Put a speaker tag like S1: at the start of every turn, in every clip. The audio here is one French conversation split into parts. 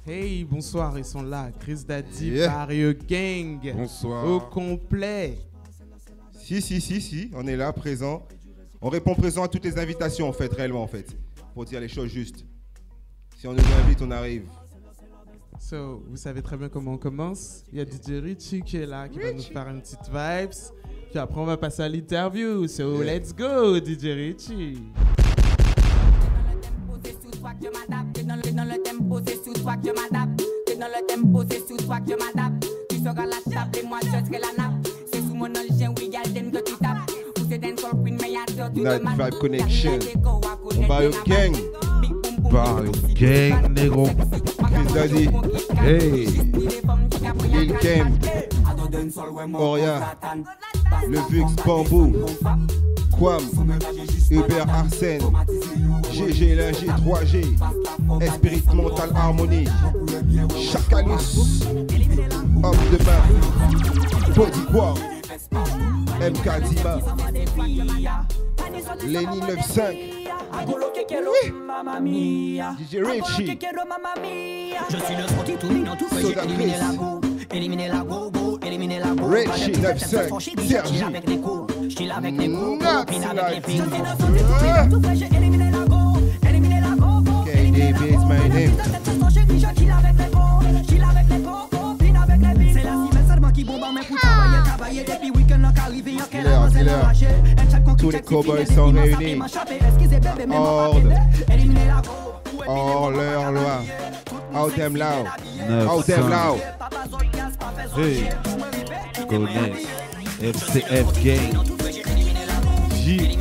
S1: Hey, bonsoir, ils sont là. Chris Daddy, Barrio Gang.
S2: Bonsoir.
S1: Au complet.
S2: Si, on est là, présent. On répond présent à toutes les invitations, en fait, réellement, en fait. Pour dire les choses justes. Si on nous invite, on arrive.
S1: So, vous savez très bien comment on commence. Il y a DJ Richie qui est là, qui va nous faire une petite vibes. Puis après, on va passer à l'interview. So, let's go, DJ Richie.
S3: Dans le tempo, c'est sous toi que je m'adapte. Dans le tempo, c'est sous toi que je m'adapte. Tu seras la table et moi je serai la nappe. C'est sous mon engin, oui, y'a le que tu tapes. Ou c'est dans son queen, mais y'a tout de
S2: Night Vibe Connection. On Barrio Gang.
S4: Barrio Gang, négro.
S2: Chris Daddy.
S4: Hey.
S2: Lil Kim. Oria. Le Vux Bambou. Quam. Hubert Arsène. GG Linger 3G. Esprit Mental Harmonie. Chacalus. Homme de main. Bodyguard. MK Dima. Lenny 95. DJ Richie.
S5: Je suis le sport qui tourne dans tout feu, j'ai éliminé la go. Éliminer la go, éliminer la go.
S2: Richie 95. Sergi.
S5: Avec les coups, j'chill avec les coups, pin avec les
S2: Nazi.
S5: filles.
S2: KDB is my name. Tous les cowboys sont réunis. Horde. Hors leur loi. Out them loud. Out them loud.
S4: Hey. Connaisse. FCF Gang. J.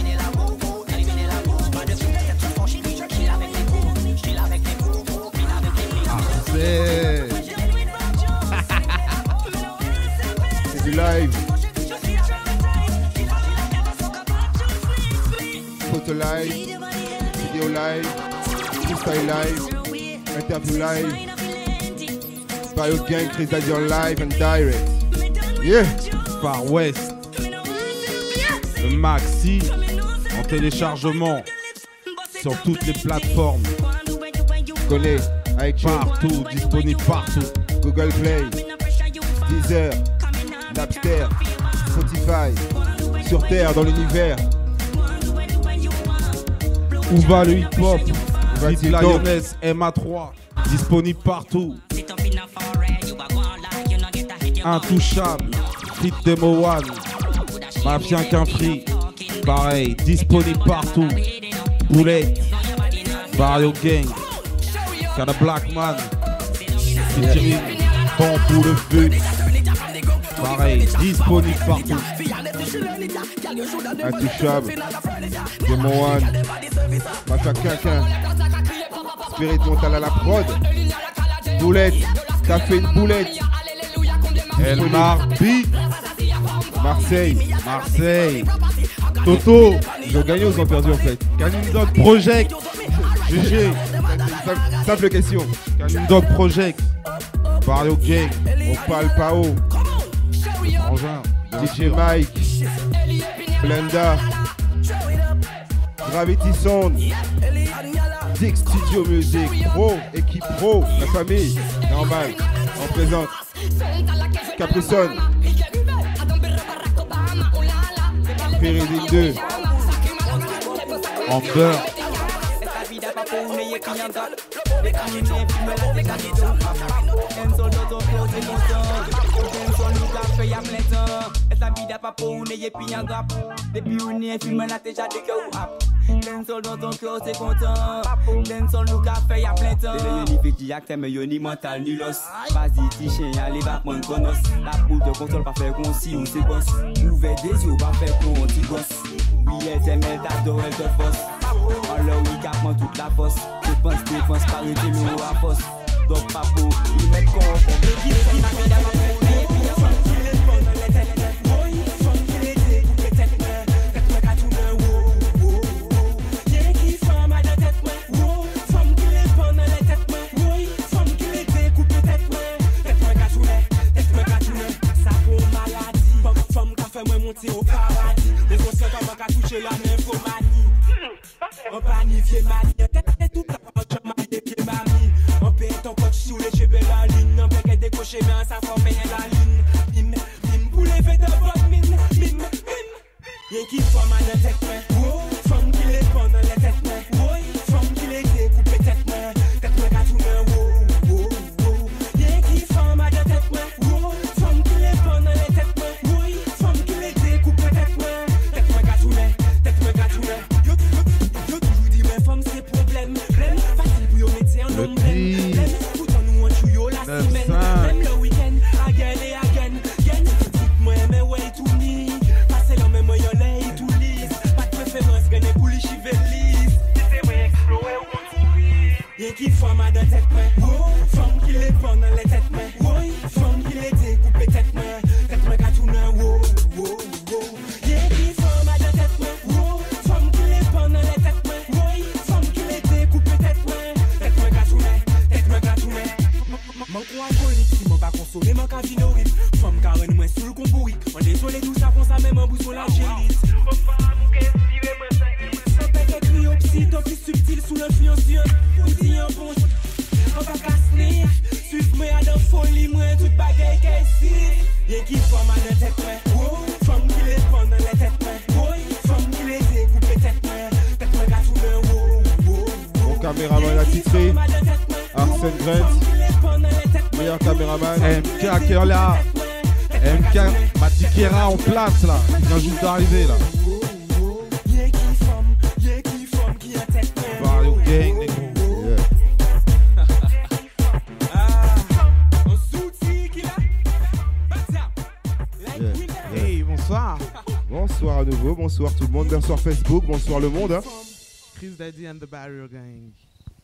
S2: C'est du live. Photo live. Vidéo live. Freestyle live. Interview live. Barrio Gang, Chris Daddy on live and direct. Yeah.
S4: Far West. Le maxi en téléchargement sur toutes les plateformes.
S2: Connais. iTunes.
S4: Partout, disponible partout.
S2: Google Play. Deezer. Napster. Spotify. Sur Terre, dans l'univers.
S4: Où va le hip-hop?
S2: Va-t-il
S4: Hit
S2: donc?
S4: Lioness MA3. Disponible partout. Intouchable. Fit Demo One. Mafia qu'un free. Pareil, disponible partout. Boulette. Barrio Gang. Cada Blackman. Featuring Bon pour le feu. Pareil, disponible partout.
S2: Intouchable. Demo One. Mafia Quinquin. Spirit Mental à la prod. Boulette. T'as fait une boulette.
S4: El Marbi.
S2: Marseille.
S4: Toto.
S2: Ils ont gagné ou ils ont perdu en fait?
S4: Canning Dog Project. GG.
S2: Simple question.
S4: Canning Dog Project. Barrio Gang.
S2: On parle pas haut.
S4: Frangin.
S2: DJ Mike. Blenda. Gravity Sound. Dick Studio Music. Pro. Équipe pro. La famille. Normal. On présente. Caprison. Péridine 2.
S4: Amber.
S3: Depuis on est film là déjà de cœur rap. D'un seul dans ton cœur c'est content. D'un seul nous café y a plein temps. Ni fait qui acte mais yo ni mental ni los. Vas-y ti chien allez va prendre connasse. La poule de console pas faire concis ou c'est boss. Ouvert des yeux pas faire pour un petit gosse. Oui elle t'aime elle t'adore elle te force. Alors oui capement toute la force. Défense par été l'eau à force. Donc papo il met con. Mais on sait comment qu'à toucher la nymphomanie. On planifié manie, tête tout à jamais pied mamie. On paie ton coach sous les cheveux la ligne. On paie décocher mais ça forme la ligne. Mime, mime, pour les fêtes de votre mine. Mime, mime. Y'a qui forme à la tête, oh, femme qui les prend dans les têtes, oh, femme qui les découpe tête, tête qu'à tout le oh, oh. Y'a qui forme à la tête, oh, femme qui les prend dans les têtes, oh, femme qui les découpe tête qu'à tout le yo toujours dit mais femme c'est problème, facile pour yo métier en homme, tout en nous en tuyau la semaine, même le week-end, again et again, tout moi mais ouais tout ni. Moi y'en l'ai tout lisse. Pas de préférence, gagner pour les chivelis. Laissez-moi explorer ou construire. Y'a qui forme à dans tête main. Oh, femme qui les prend dans les têtes main. Oh, femme qui les découpe tête main. Tête main qu'à tout main. Oh, oh, oh. Y'a qui forme à dans tête main. Oh, femme qui les prend dans les têtes main. Oh, femme qui les découpe tête main. Tête main qu'à tout main. Tête main qu'à tout main. M'en crois alcoolique, si m'en pas consommer, m'en qu'à vino horrible. Femme carrément moins sous le combouri. On désolé tout ça, qu'on ça même en bouche sur la gélite. Sans bec écrit au psy, ton plus subtil sous l'influence ou dit en bon. On va casser, suive-moi à la folie, moi toute bagaille qu'elle ici. Y'a qui forme à la tête, oh, femme qui les prend dans la tête, oh, femme qui les découpe tête, tête moi qu'à tout le oh, oh, oh.
S2: Mon caméraman a titré Arsène Grant, meilleur caméraman.
S4: MK qui est là. MK Matikera en place là. Il vient juste d'arriver là. Barrio Gang, les gros.
S1: Hey, bonsoir.
S2: Bonsoir à nouveau, bonsoir tout le monde, bonsoir Facebook, bonsoir le monde. Hein.
S1: Chris Daddy and the Barrio Gang.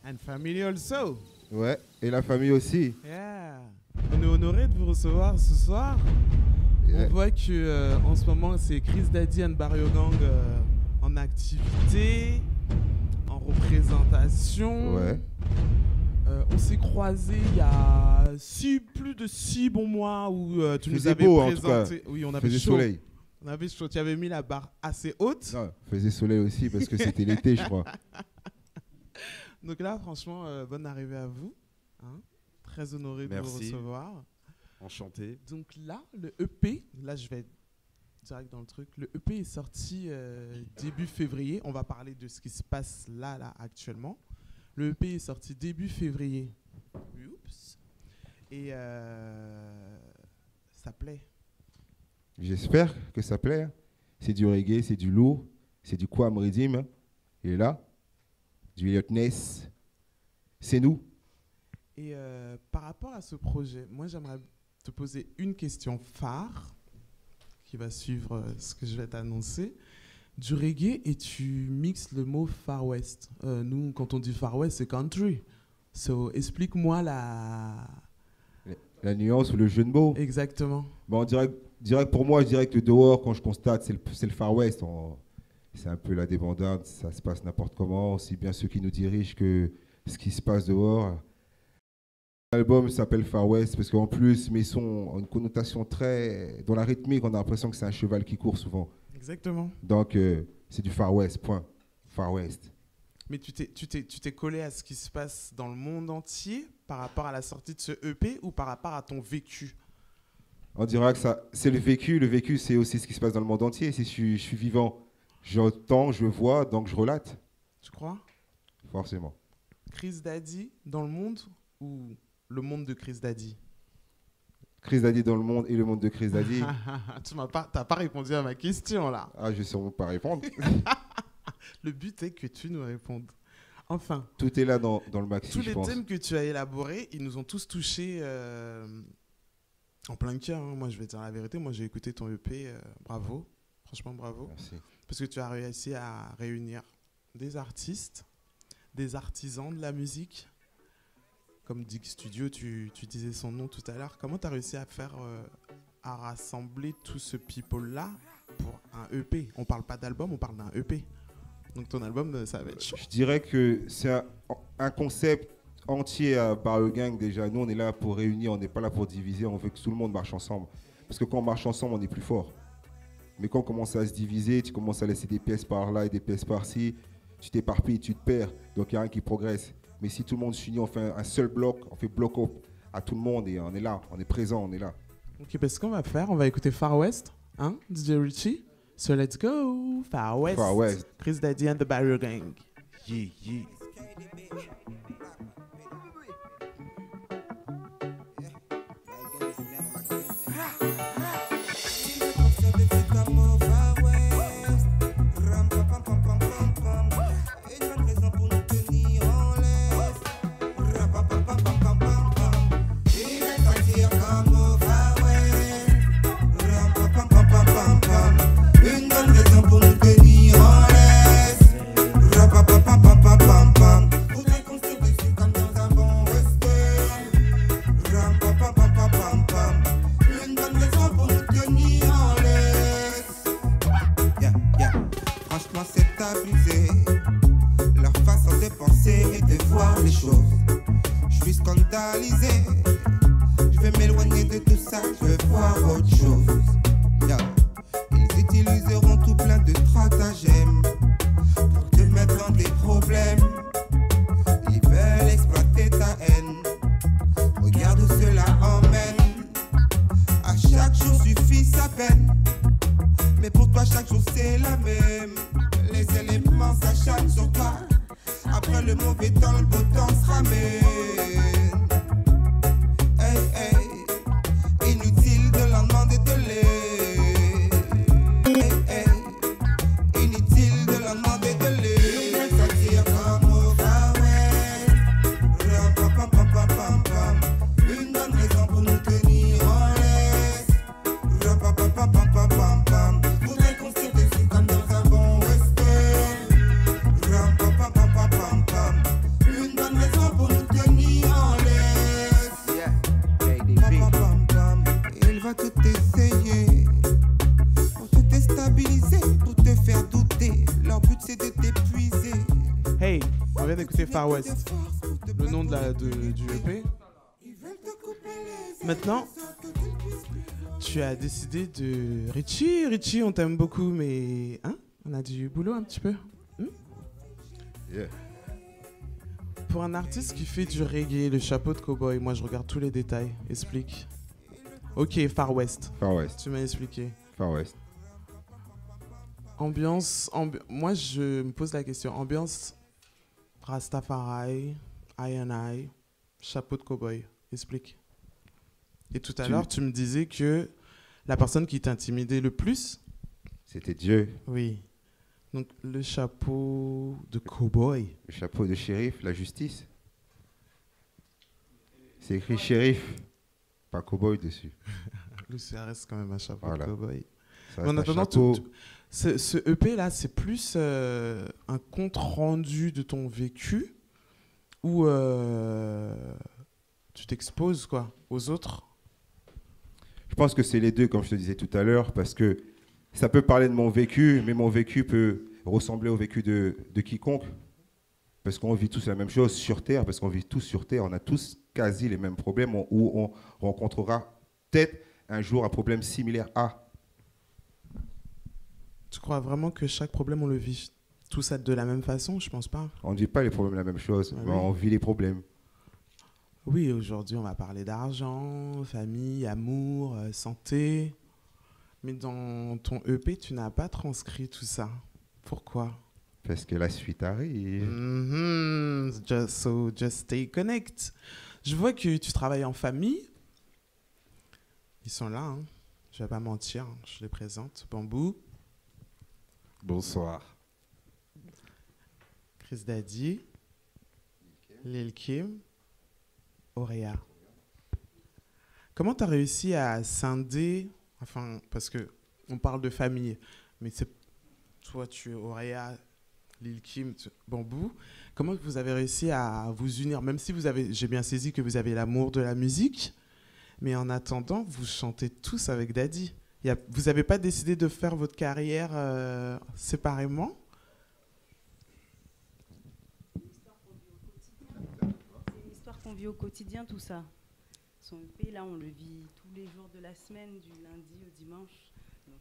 S1: And family also.
S2: Ouais, et la famille aussi.
S1: Yeah. On est honoré de vous recevoir ce soir.
S2: Yeah.
S1: On voit que en ce moment c'est Chris Daddy and Barrio Gang en activité, en représentation.
S2: Ouais.
S1: On s'est croisés il y a plus de 6 bons mois où tu nous
S2: Faisait
S1: avais
S2: beau,
S1: présenté.
S2: en tout cas.
S1: Oui, on avait
S2: Faisait
S1: chaud.
S2: soleil.
S1: On avait chaud. Tu avais mis la barre assez haute.
S2: Non, faisait soleil aussi parce que c'était l'été, je crois.
S1: Donc là, franchement, bonne arrivée à vous. Hein. Très honoré de vous
S4: Merci.
S1: recevoir.
S4: Enchanté.
S1: Donc là, le EP, là je vais direct dans le truc. Le EP est sorti début février. On va parler de ce qui se passe là actuellement. Le EP est sorti début février. Oups. Et ça plaît.
S2: J'espère que ça plaît. C'est du reggae, c'est du lourd, c'est du Kwam Redeem. Il est là. Du Elliot Ness. C'est nous.
S1: Et par rapport à ce projet, moi j'aimerais te poser une question phare qui va suivre ce que je vais t'annoncer. Du reggae et tu mixes le mot Far West. Nous, quand on dit Far West, c'est country. So, explique-moi la
S2: nuance ou le jeu de mots.
S1: Exactement.
S2: Bon, direct pour moi, je dirais que le dehors, quand je constate, c'est le Far West. C'est un peu la débandade, ça se passe n'importe comment, aussi bien ceux qui nous dirigent que ce qui se passe dehors. L'album s'appelle Far West parce qu'en plus, mes sons ont une connotation très... Dans la rythmique, on a l'impression que c'est un cheval qui court souvent.
S1: Exactement.
S2: Donc, c'est du Far West, point. Far West.
S1: Mais tu t'es collé à ce qui se passe dans le monde entier par rapport à la sortie de ce EP ou par rapport à ton vécu?
S2: On dira que ça, c'est le vécu. Le vécu, c'est aussi ce qui se passe dans le monde entier. Si je suis vivant, j'entends, je vois, donc je relate.
S1: Tu crois?
S2: Forcément.
S1: Chris Daddy dans le monde ou le monde de Chris Daddy?
S2: Chris Daddy dans le monde et le monde de Chris Daddy.
S1: T'as pas répondu à ma question là.
S2: Ah, je vais sûrement pas répondre.
S1: Le but est que tu nous répondes. Enfin.
S2: Tout est là dans le maxi,
S1: tous
S2: je
S1: les
S2: pense.
S1: thèmes que tu as élaborés, ils nous ont tous touchés en plein cœur. Hein. Moi, je vais te dire la vérité. Moi, j'ai écouté ton EP. Bravo. Franchement, bravo.
S2: Merci.
S1: Parce que tu as réussi à réunir des artistes, des artisans de la musique. Comme Dig Studio, tu disais son nom tout à l'heure. Comment tu as réussi à faire, à rassembler tout ce people-là pour un EP? On parle pas d'album, on parle d'un EP. Donc ton album, ça va être chaud.
S2: Je dirais que c'est un concept entier à Barrio Gang déjà. Nous, on est là pour réunir, on n'est pas là pour diviser. On veut que tout le monde marche ensemble. Parce que quand on marche ensemble, on est plus fort. Mais quand on commence à se diviser, tu commences à laisser des pièces par là et des pièces par-ci, tu t'éparpilles, tu te perds. Donc il n'y a rien qui progresse. Mais si tout le monde s'unit, on fait un seul bloc, on fait bloc-up à tout le monde et on est là, on est présent, on est là.
S1: Ok, ben, ce qu'on va faire, on va écouter Far West, hein, DJ Richie. So let's go, Far West.
S2: Far West.
S1: Chris Daddy and the Barrier Gang.
S2: Yeah, yeah.
S1: Far West, le nom du EP. Maintenant, tu as décidé de... Richie, on t'aime beaucoup, mais hein, on a du boulot un petit peu.
S2: Yeah.
S1: Pour un artiste qui fait du reggae, le chapeau de cowboy, moi je regarde tous les détails. Explique. Ok, Far West.
S2: Far West.
S1: Tu m'as expliqué.
S2: Far West.
S1: Ambiance, moi je me pose la question, ambiance Rastafari, I&I, chapeau de cowboy. Explique. Et tout à l'heure, tu me disais que la personne qui t'intimidait le plus...
S2: C'était Dieu.
S1: Oui. Donc le chapeau de cowboy.
S2: Le chapeau de shérif, la justice. C'est écrit shérif, pas cowboy dessus.
S1: Ça reste quand même un chapeau
S2: voilà.
S1: de cowboy.
S2: En attendant,
S1: ce EP là, c'est plus un compte rendu de ton vécu où tu t'exposes quoi aux autres.
S2: Je pense que c'est les deux, comme je te disais tout à l'heure, parce que ça peut parler de mon vécu, mais mon vécu peut ressembler au vécu de quiconque, parce qu'on vit tous la même chose sur Terre, parce qu'on vit tous sur Terre, on a tous quasi les mêmes problèmes, où on rencontrera peut-être un jour un problème similaire à.
S1: Tu crois vraiment que chaque problème, on le vit tout ça de la même façon? Je pense pas.
S2: On ne vit pas les problèmes la même chose, mais on vit les problèmes.
S1: Oui, aujourd'hui, on va parler d'argent, famille, amour, santé. Mais dans ton EP, tu n'as pas transcrit tout ça. Pourquoi?
S2: Parce que la suite arrive.
S1: Just stay connect. Je vois que tu travailles en famille. Ils sont là, hein. Je vais pas mentir, je les présente. Bambou.
S4: Bonsoir.
S1: Chris Daddy. Lil Kim. Auréa. Comment tu as réussi à scinder, enfin, parce que on parle de famille, mais c'est toi, tu es Auréa, Lil Kim, Bambou. Comment vous avez réussi à vous unir, même si j'ai bien saisi que vous avez l'amour de la musique, mais en attendant, vous chantez tous avec Daddy. Vous n'avez pas décidé de faire votre carrière séparément?
S6: C'est une histoire qu'on vit au quotidien, tout ça. Son EP, là, on le vit tous les jours de la semaine, du lundi au dimanche. Donc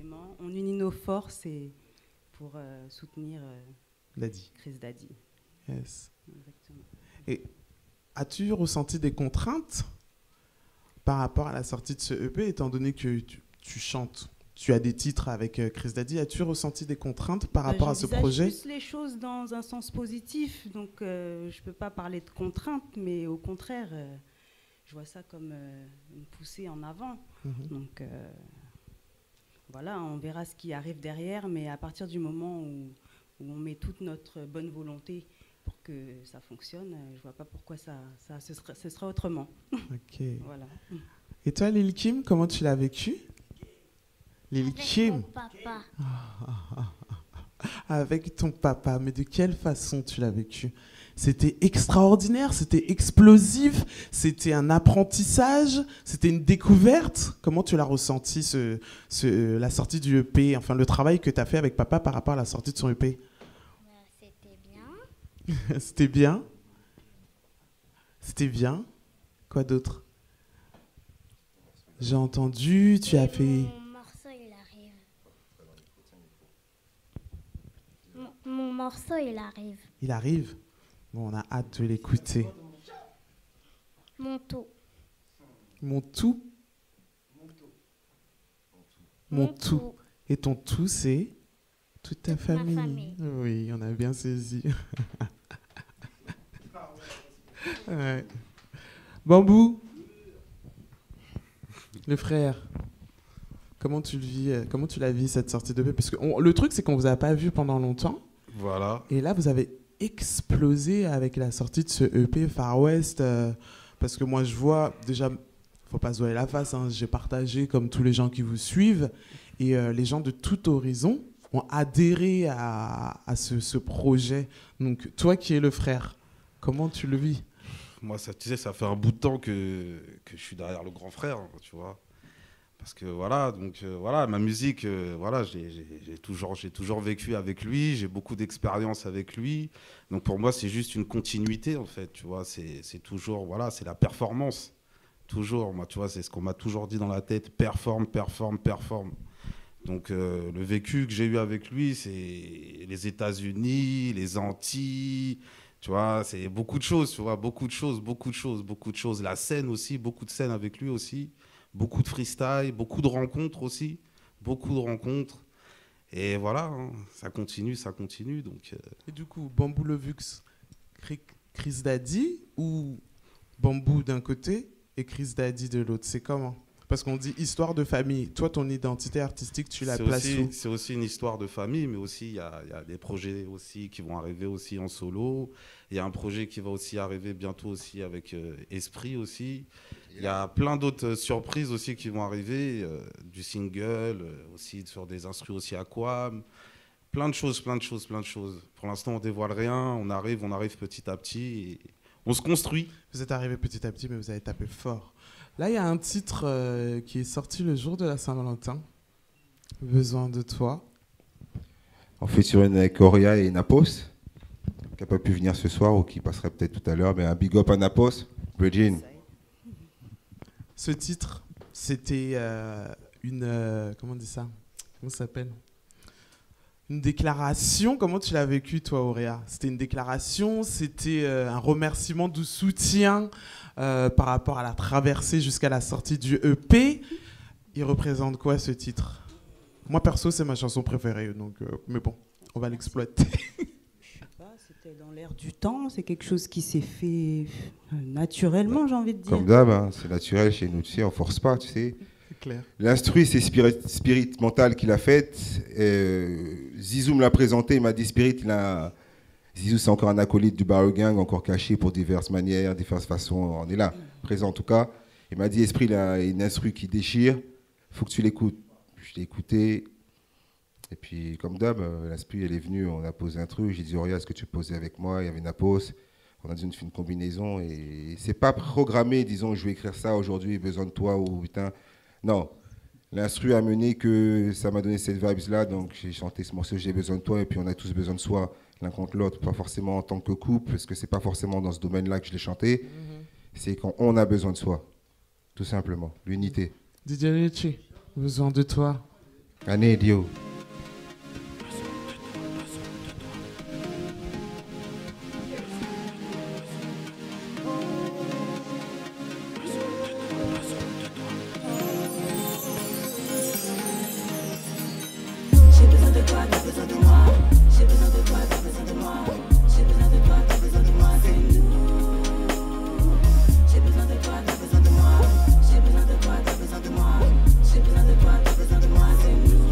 S6: Exactement. On unit nos forces pour soutenir
S1: Daddy.
S6: Chris Daddy.
S1: Yes.
S6: Exactement.
S1: Et as-tu ressenti des contraintes par rapport à la sortie de ce EP, étant donné que tu chantes, tu as des titres avec Chris Daddy, as-tu ressenti des contraintes par rapport à ce projet?
S6: J'envisage plus les choses dans un sens positif, donc je ne peux pas parler de contraintes, mais au contraire, je vois ça comme une poussée en avant. Donc voilà, on verra ce qui arrive derrière, mais à partir du moment où on met toute notre bonne volonté pour que ça fonctionne, je ne vois pas pourquoi ce sera autrement.
S1: Ok.
S6: Voilà.
S1: Et toi, Lil Kim, comment tu l'as vécu? Lil Kim,
S7: Mon papa.
S1: avec ton papa, mais de quelle façon tu l'as vécu? C'était extraordinaire, c'était explosif, c'était un apprentissage, c'était une découverte. Comment tu l'as ressenti, la sortie du EP, enfin le travail que tu as fait avec papa par rapport à la sortie de son EP?
S7: C'était bien.
S1: C'était bien? C'était bien? Quoi d'autre? J'ai entendu, tu as fait...
S7: Mon morceau, il arrive. Mon morceau, il arrive.
S1: Il arrive? Bon, on a hâte de l'écouter.
S7: Mon tout.
S1: Mon tout? Mon tout. Et ton tout, c'est toute ta
S7: Toute ma
S1: famille.
S7: famille.
S1: Oui, on a bien saisi. Ouais. Bambou, le frère, comment tu le vis, comment tu l'as vu cette sortie de EP? Parce que le truc, c'est qu'on vous a pas vu pendant longtemps.
S4: Voilà.
S1: Et là, vous avez explosé avec la sortie de ce EP Far West. Parce que moi, je vois, déjà, faut pas se voiler la face, hein, j'ai partagé comme tous les gens qui vous suivent. Et les gens de tout horizon ont adhéré à ce projet. Donc, toi qui es le frère, comment tu le vis?
S4: Moi, tu sais, ça fait un bout de temps que je suis derrière le grand frère, tu vois. Parce que voilà, donc voilà, ma musique, voilà, j'ai toujours vécu avec lui, j'ai beaucoup d'expérience avec lui. Donc pour moi, c'est juste une continuité en fait, tu vois. C'est toujours, voilà, c'est la performance. Toujours, moi, tu vois, c'est ce qu'on m'a toujours dit dans la tête, performe, performe, performe. Donc le vécu que j'ai eu avec lui, c'est les États-Unis, les Antilles. Tu vois, c'est beaucoup de choses, tu vois, beaucoup de choses. La scène aussi, beaucoup de scènes avec lui aussi. Beaucoup de freestyle, beaucoup de rencontres aussi. Et voilà, hein, ça continue. Donc,
S1: Et du coup, Bambou Levux, Chris Daddy ou Bambou d'un côté et Chris Daddy de l'autre? C'est comment? Parce qu'on dit histoire de famille. Toi, ton identité artistique, tu la places où?
S4: C'est aussi une histoire de famille, mais aussi il y a des projets aussi qui vont arriver aussi en solo. Il y a un projet qui va aussi arriver bientôt aussi avec Esprit aussi. Il y a plein d'autres surprises aussi qui vont arriver, du single, aussi sur des instrus aussi à Quam. Plein de choses. Pour l'instant, on dévoile rien, on arrive petit à petit et on se construit.
S1: Vous êtes arrivé petit à petit, mais vous avez tapé fort. Là, il y a un titre qui est sorti le jour de la Saint-Valentin. Besoin de toi.
S2: On fait sur une avec Oria et Napos, qui n'a pas pu venir ce soir ou qui passerait peut-être tout à l'heure. Mais un big up à Napos, Regine.
S1: Ce titre, c'était comment on dit ça? Comment ça s'appelle? Une déclaration. Comment tu l'as vécu, toi, Auréa? C'était une déclaration, c'était un remerciement de soutien par rapport à la traversée jusqu'à la sortie du EP. Il représente quoi, ce titre? Moi, perso, c'est ma chanson préférée, donc, mais bon, on va l'exploiter.
S6: Je sais pas, c'était dans l'air du temps, c'est quelque chose qui s'est fait naturellement, j'ai envie de dire.
S2: Comme d'hab, hein, c'est naturel chez nous, tu sais, on force pas, tu sais.
S1: C'est clair.
S2: L'instru, c'est Spirit Mental qui l'a faite. Zizou me l'a présenté, il m'a dit Spirit, Zizou, c'est encore un acolyte du Barrel Gang, encore caché pour diverses manières, diverses façons. On est là, présent en tout cas. Il m'a dit Esprit, il a une instru qui déchire, il faut que tu l'écoutes. Je l'ai écouté. Et puis, comme d'hab, l'instru, elle est venue, on a posé un truc. J'ai dit Auria, est-ce que tu peux poser avec moi? Il y avait Napos. On a dit, fait une combinaison. Et c'est pas programmé, disons, je vais écrire ça aujourd'hui, besoin de toi ou putain. Non. L'instru a mené que ça m'a donné cette vibes-là. Donc, j'ai chanté ce morceau, j'ai besoin de toi. Et puis, on a tous besoin de soi, l'un contre l'autre. Pas forcément en tant que couple, parce que c'est pas forcément dans ce domaine-là que je l'ai chanté. C'est quand on a besoin de soi. Tout simplement. L'unité.
S1: Didier Ricci, besoin de toi.
S2: I need you.
S5: J'ai besoin de toi, t'as besoin de moi. J'ai besoin de toi, t'as besoin de moi. J'ai besoin de toi, t'as besoin de moi. C'est nous. J'ai besoin de toi, t'as besoin de moi. J'ai besoin de toi, t'as besoin de moi. J'ai besoin de toi, t'as besoin de moi. C'est nous.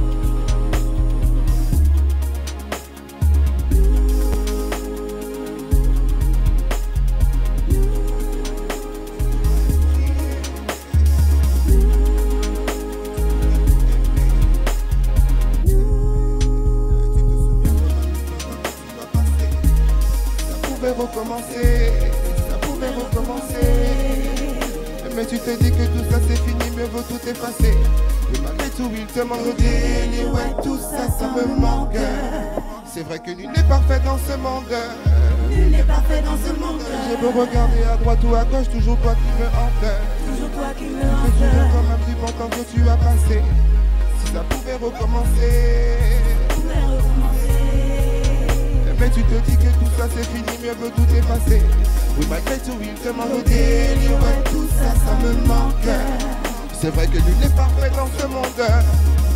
S8: Recommencer, ça pouvait recommencer. Mais tu te dis que tout ça c'est fini, mieux vaut tout effacer. Et malgré tout, il te manque des délires, ouais, tout ça, ça me manque. C'est vrai que nul n'est parfait dans ce monde.
S5: Nul n'est parfait dans ce monde.
S8: J'ai beau regarder à droite ou à gauche, toujours toi qui me hante.
S5: Toujours toi qui me
S8: Tu te souviens
S5: hante.
S8: quand même du bon temps que tu as passé. Si ça pouvait recommencer.
S5: Pouvait recommencer.
S8: Mais tu te dis que tout ça c'est fini, mieux vaut tout effacer. Oui, malgré tout, il te manque des délires, ouais, tout ça, ça me manque. C'est vrai que nul n'est parfait dans ce monde.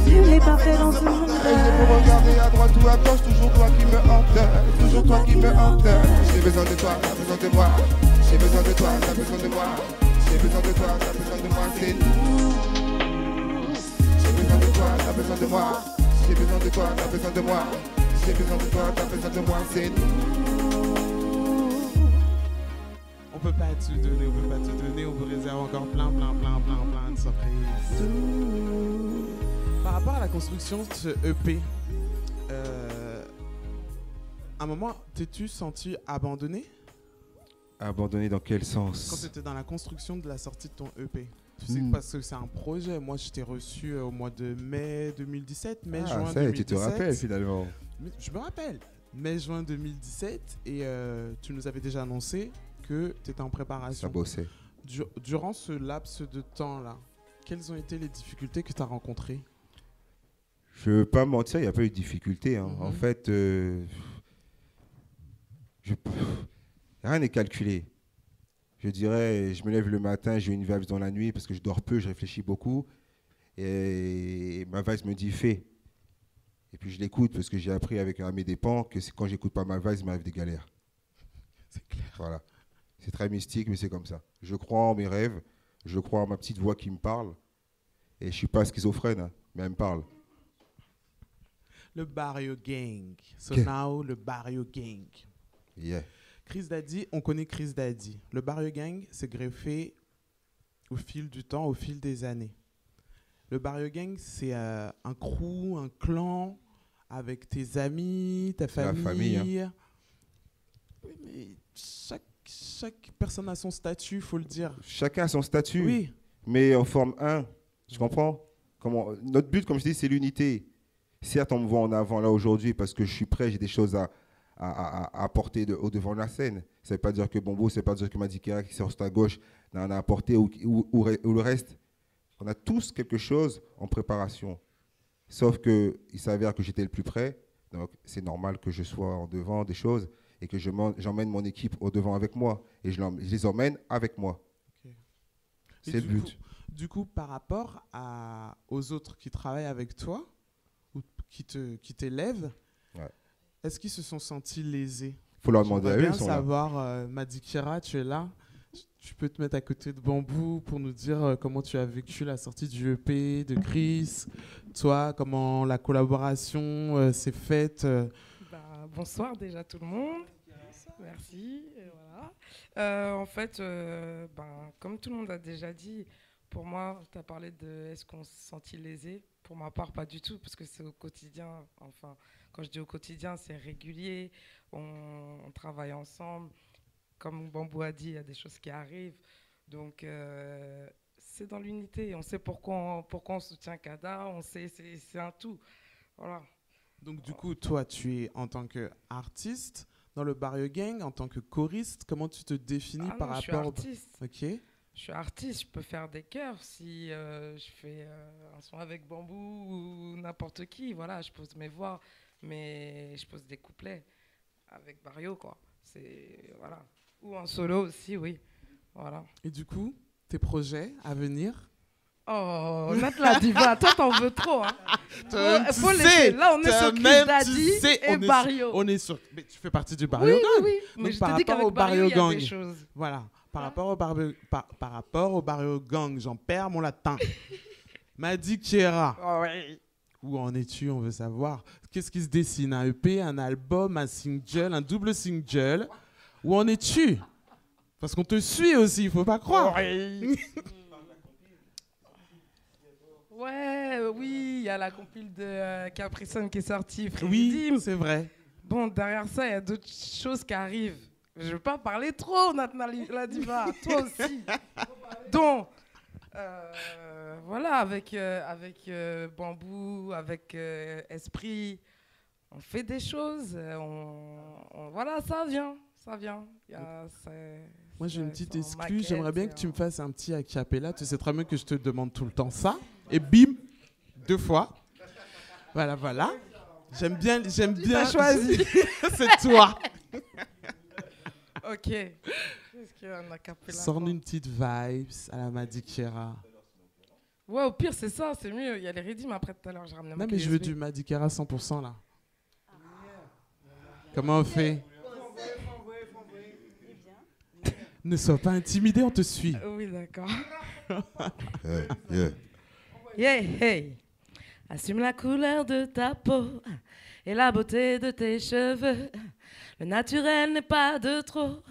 S5: Nul n'est parfait dans ce monde.
S8: Et j'ai beau regarder à droite ou à gauche, toujours toi qui me hante. Toujours toi qui me hante. J'ai besoin de toi, t'as besoin de moi. J'ai besoin de toi, t'as besoin de moi. J'ai besoin de toi, t'as besoin de moi, c'est nous. J'ai besoin de toi, t'as besoin de moi. J'ai besoin de toi, t'as besoin de moi. J'ai besoin de toi, t'as besoin de moi, c'est nous.
S1: On peut pas tout donner, on peut pas tout donner, on vous réserve encore plein de surprises. Par rapport à la construction de ce EP, à un moment, t'es-tu senti abandonné
S2: Abandonné dans quel
S1: quand
S2: sens?
S1: tu étais dans la construction de la sortie de ton EP? Tu sais que parce que c'est un projet. Moi, je t'ai reçu au mois de mai 2017,
S2: Ah,
S1: juin
S2: ça y est,
S1: 2017.
S2: tu te rappelles finalement.
S1: Je me rappelle. Mai-juin 2017 et tu nous avais déjà annoncé que tu étais en
S2: Ça
S1: préparation.
S2: bossait.
S1: Durant ce laps de temps-là, quelles ont été les difficultés que tu as rencontrées?
S2: Je ne veux pas mentir, il n'y a pas eu de difficulté. Hein. En fait, rien n'est calculé. Je dirais, je me lève le matin, j'ai une vibes dans la nuit parce que je dors peu, je réfléchis beaucoup. Et ma vibe me dit fais. Et puis je l'écoute parce que j'ai appris avec un de mes dépens que quand j'écoute pas ma vibe, il m'arrive des galères.
S1: C'est clair.
S2: Voilà. C'est très mystique, mais c'est comme ça. Je crois en mes rêves, je crois en ma petite voix qui me parle. Et je ne suis pas schizophrène, hein, mais elle me parle.
S1: Le Barrio Gang. So
S2: Okay.
S1: now, le Barrio Gang.
S2: Yeah.
S1: Chris Daddy, on connaît Chris Daddy. Le Barrio Gang s'est greffé au fil du temps, au fil des années. Le Barrio Gang, c'est un crew, un clan, avec tes amis, ta famille.
S2: La famille, hein.
S1: Oui, mais chaque personne a son statut, il faut le dire.
S2: Chacun a son statut,
S1: Oui.
S2: mais on forme un. Tu comprends? Notre but, comme je dis, c'est l'unité. Certes, on me voit en avant là aujourd'hui parce que je suis prêt, j'ai des choses à apporter au devant de la scène. Ça ne veut pas dire que Bombo, ça ne veut pas dire que Madikera qui sort à gauche n'en a apporté ou le reste. On a tous quelque chose en préparation. Sauf qu'il s'avère que j'étais le plus près, donc c'est normal que je sois en devant des choses et que j'emmène mon équipe au devant avec moi et je les emmène avec moi.
S1: Ok.
S2: C'est
S1: Et
S2: le but.
S1: Du coup, par rapport aux autres qui travaillent avec toi ou qui t'élèvent,
S2: Ouais.
S1: est-ce qu'ils se sont sentis lésés?
S2: Il faut leur demander à
S1: J'aimerais
S2: eux,
S1: bien
S2: ils sont là.
S1: savoir, Madikera, tu es là. Tu peux te mettre à côté de Bambou pour nous dire comment tu as vécu la sortie du EP de Chris. Toi, comment la collaboration s'est faite.
S9: Bonsoir déjà tout le monde. Merci. Et voilà. En fait, comme tout le monde a déjà dit, pour moi, tu as parlé de est-ce qu'on se sentit lésé. Pour ma part, pas du tout, parce que c'est au quotidien. Enfin, quand je dis au quotidien, c'est régulier. On travaille ensemble. Comme Bambou a dit, il y a des choses qui arrivent. Donc, c'est dans l'unité. On sait pourquoi on soutient Kada. On sait, c'est un tout. Voilà.
S1: Donc, du coup, toi, tu es en tant qu'artiste dans le Barrio Gang, en tant que choriste. Comment tu te définis par
S9: Je suis
S1: rapport
S9: artiste.
S1: Ok.
S9: je suis artiste, je peux faire des chœurs. Si je fais un son avec Bambou ou n'importe qui, voilà, je pose mes voix, mais je pose des couplets avec Barrio, quoi. Voilà. Ou en solo aussi, oui. Voilà.
S1: Et du coup, tes projets à venir?
S9: Oh, Nat la diva, toi t'en veux trop, hein. Faut
S1: Tu
S9: laisser.
S1: sais,
S9: Là, on est sur Chris Daddy et Barrio.
S1: On est sur. Mais tu fais partie du Barrio
S9: Oui,
S1: Gang.
S9: oui, oui. Mais
S1: Donc,
S9: je
S1: par
S9: te dis
S1: rapport
S9: qu'avec
S1: au Barrio
S9: Barrio, il y a
S1: Gang.
S9: des choses.
S1: Voilà. Par rapport au Barrio Gang, j'en perds mon latin. Madi Kiera.
S9: Oh, oui.
S1: Où en es-tu? On veut savoir. Qu'est-ce qui se dessine? Un EP, un album, un single, un double single? Où en es-tu? Parce qu'on te suit aussi, il faut pas croire.
S9: Oui, il y a la compile de Capri Sun qui est sortie.
S1: Oui, c'est vrai.
S9: Bon, derrière ça, il y a d'autres choses qui arrivent. Je veux pas parler trop, Nat la diva. Toi aussi. Donc, voilà, avec Bambou, avec Esprit, on fait des choses. Voilà, ça vient.
S1: Moi, j'ai une petite exclue. J'aimerais bien que tu me fasses un petit a cappella. Tu sais très bien que je te demande tout le temps ça. Et bim, 2 fois. Voilà. J'aime bien.
S9: T'as choisi.
S1: C'est toi.
S9: Ok. Qu'est-ce qu'il y a en a cappella?
S1: Sors-nous une petite vibes à la Madi Kiera.
S9: Ouais, au pire, c'est ça, c'est mieux. Il y a les rythmes après tout à l'heure.
S1: Non, mais je veux du Madi Kiera 100% là. Comment on fait? Ne sois pas intimidé, on te suit.
S9: Oui, d'accord.
S2: Yeah.
S9: Assume la couleur de ta peau et la beauté de tes cheveux. Le naturel n'est pas de trop.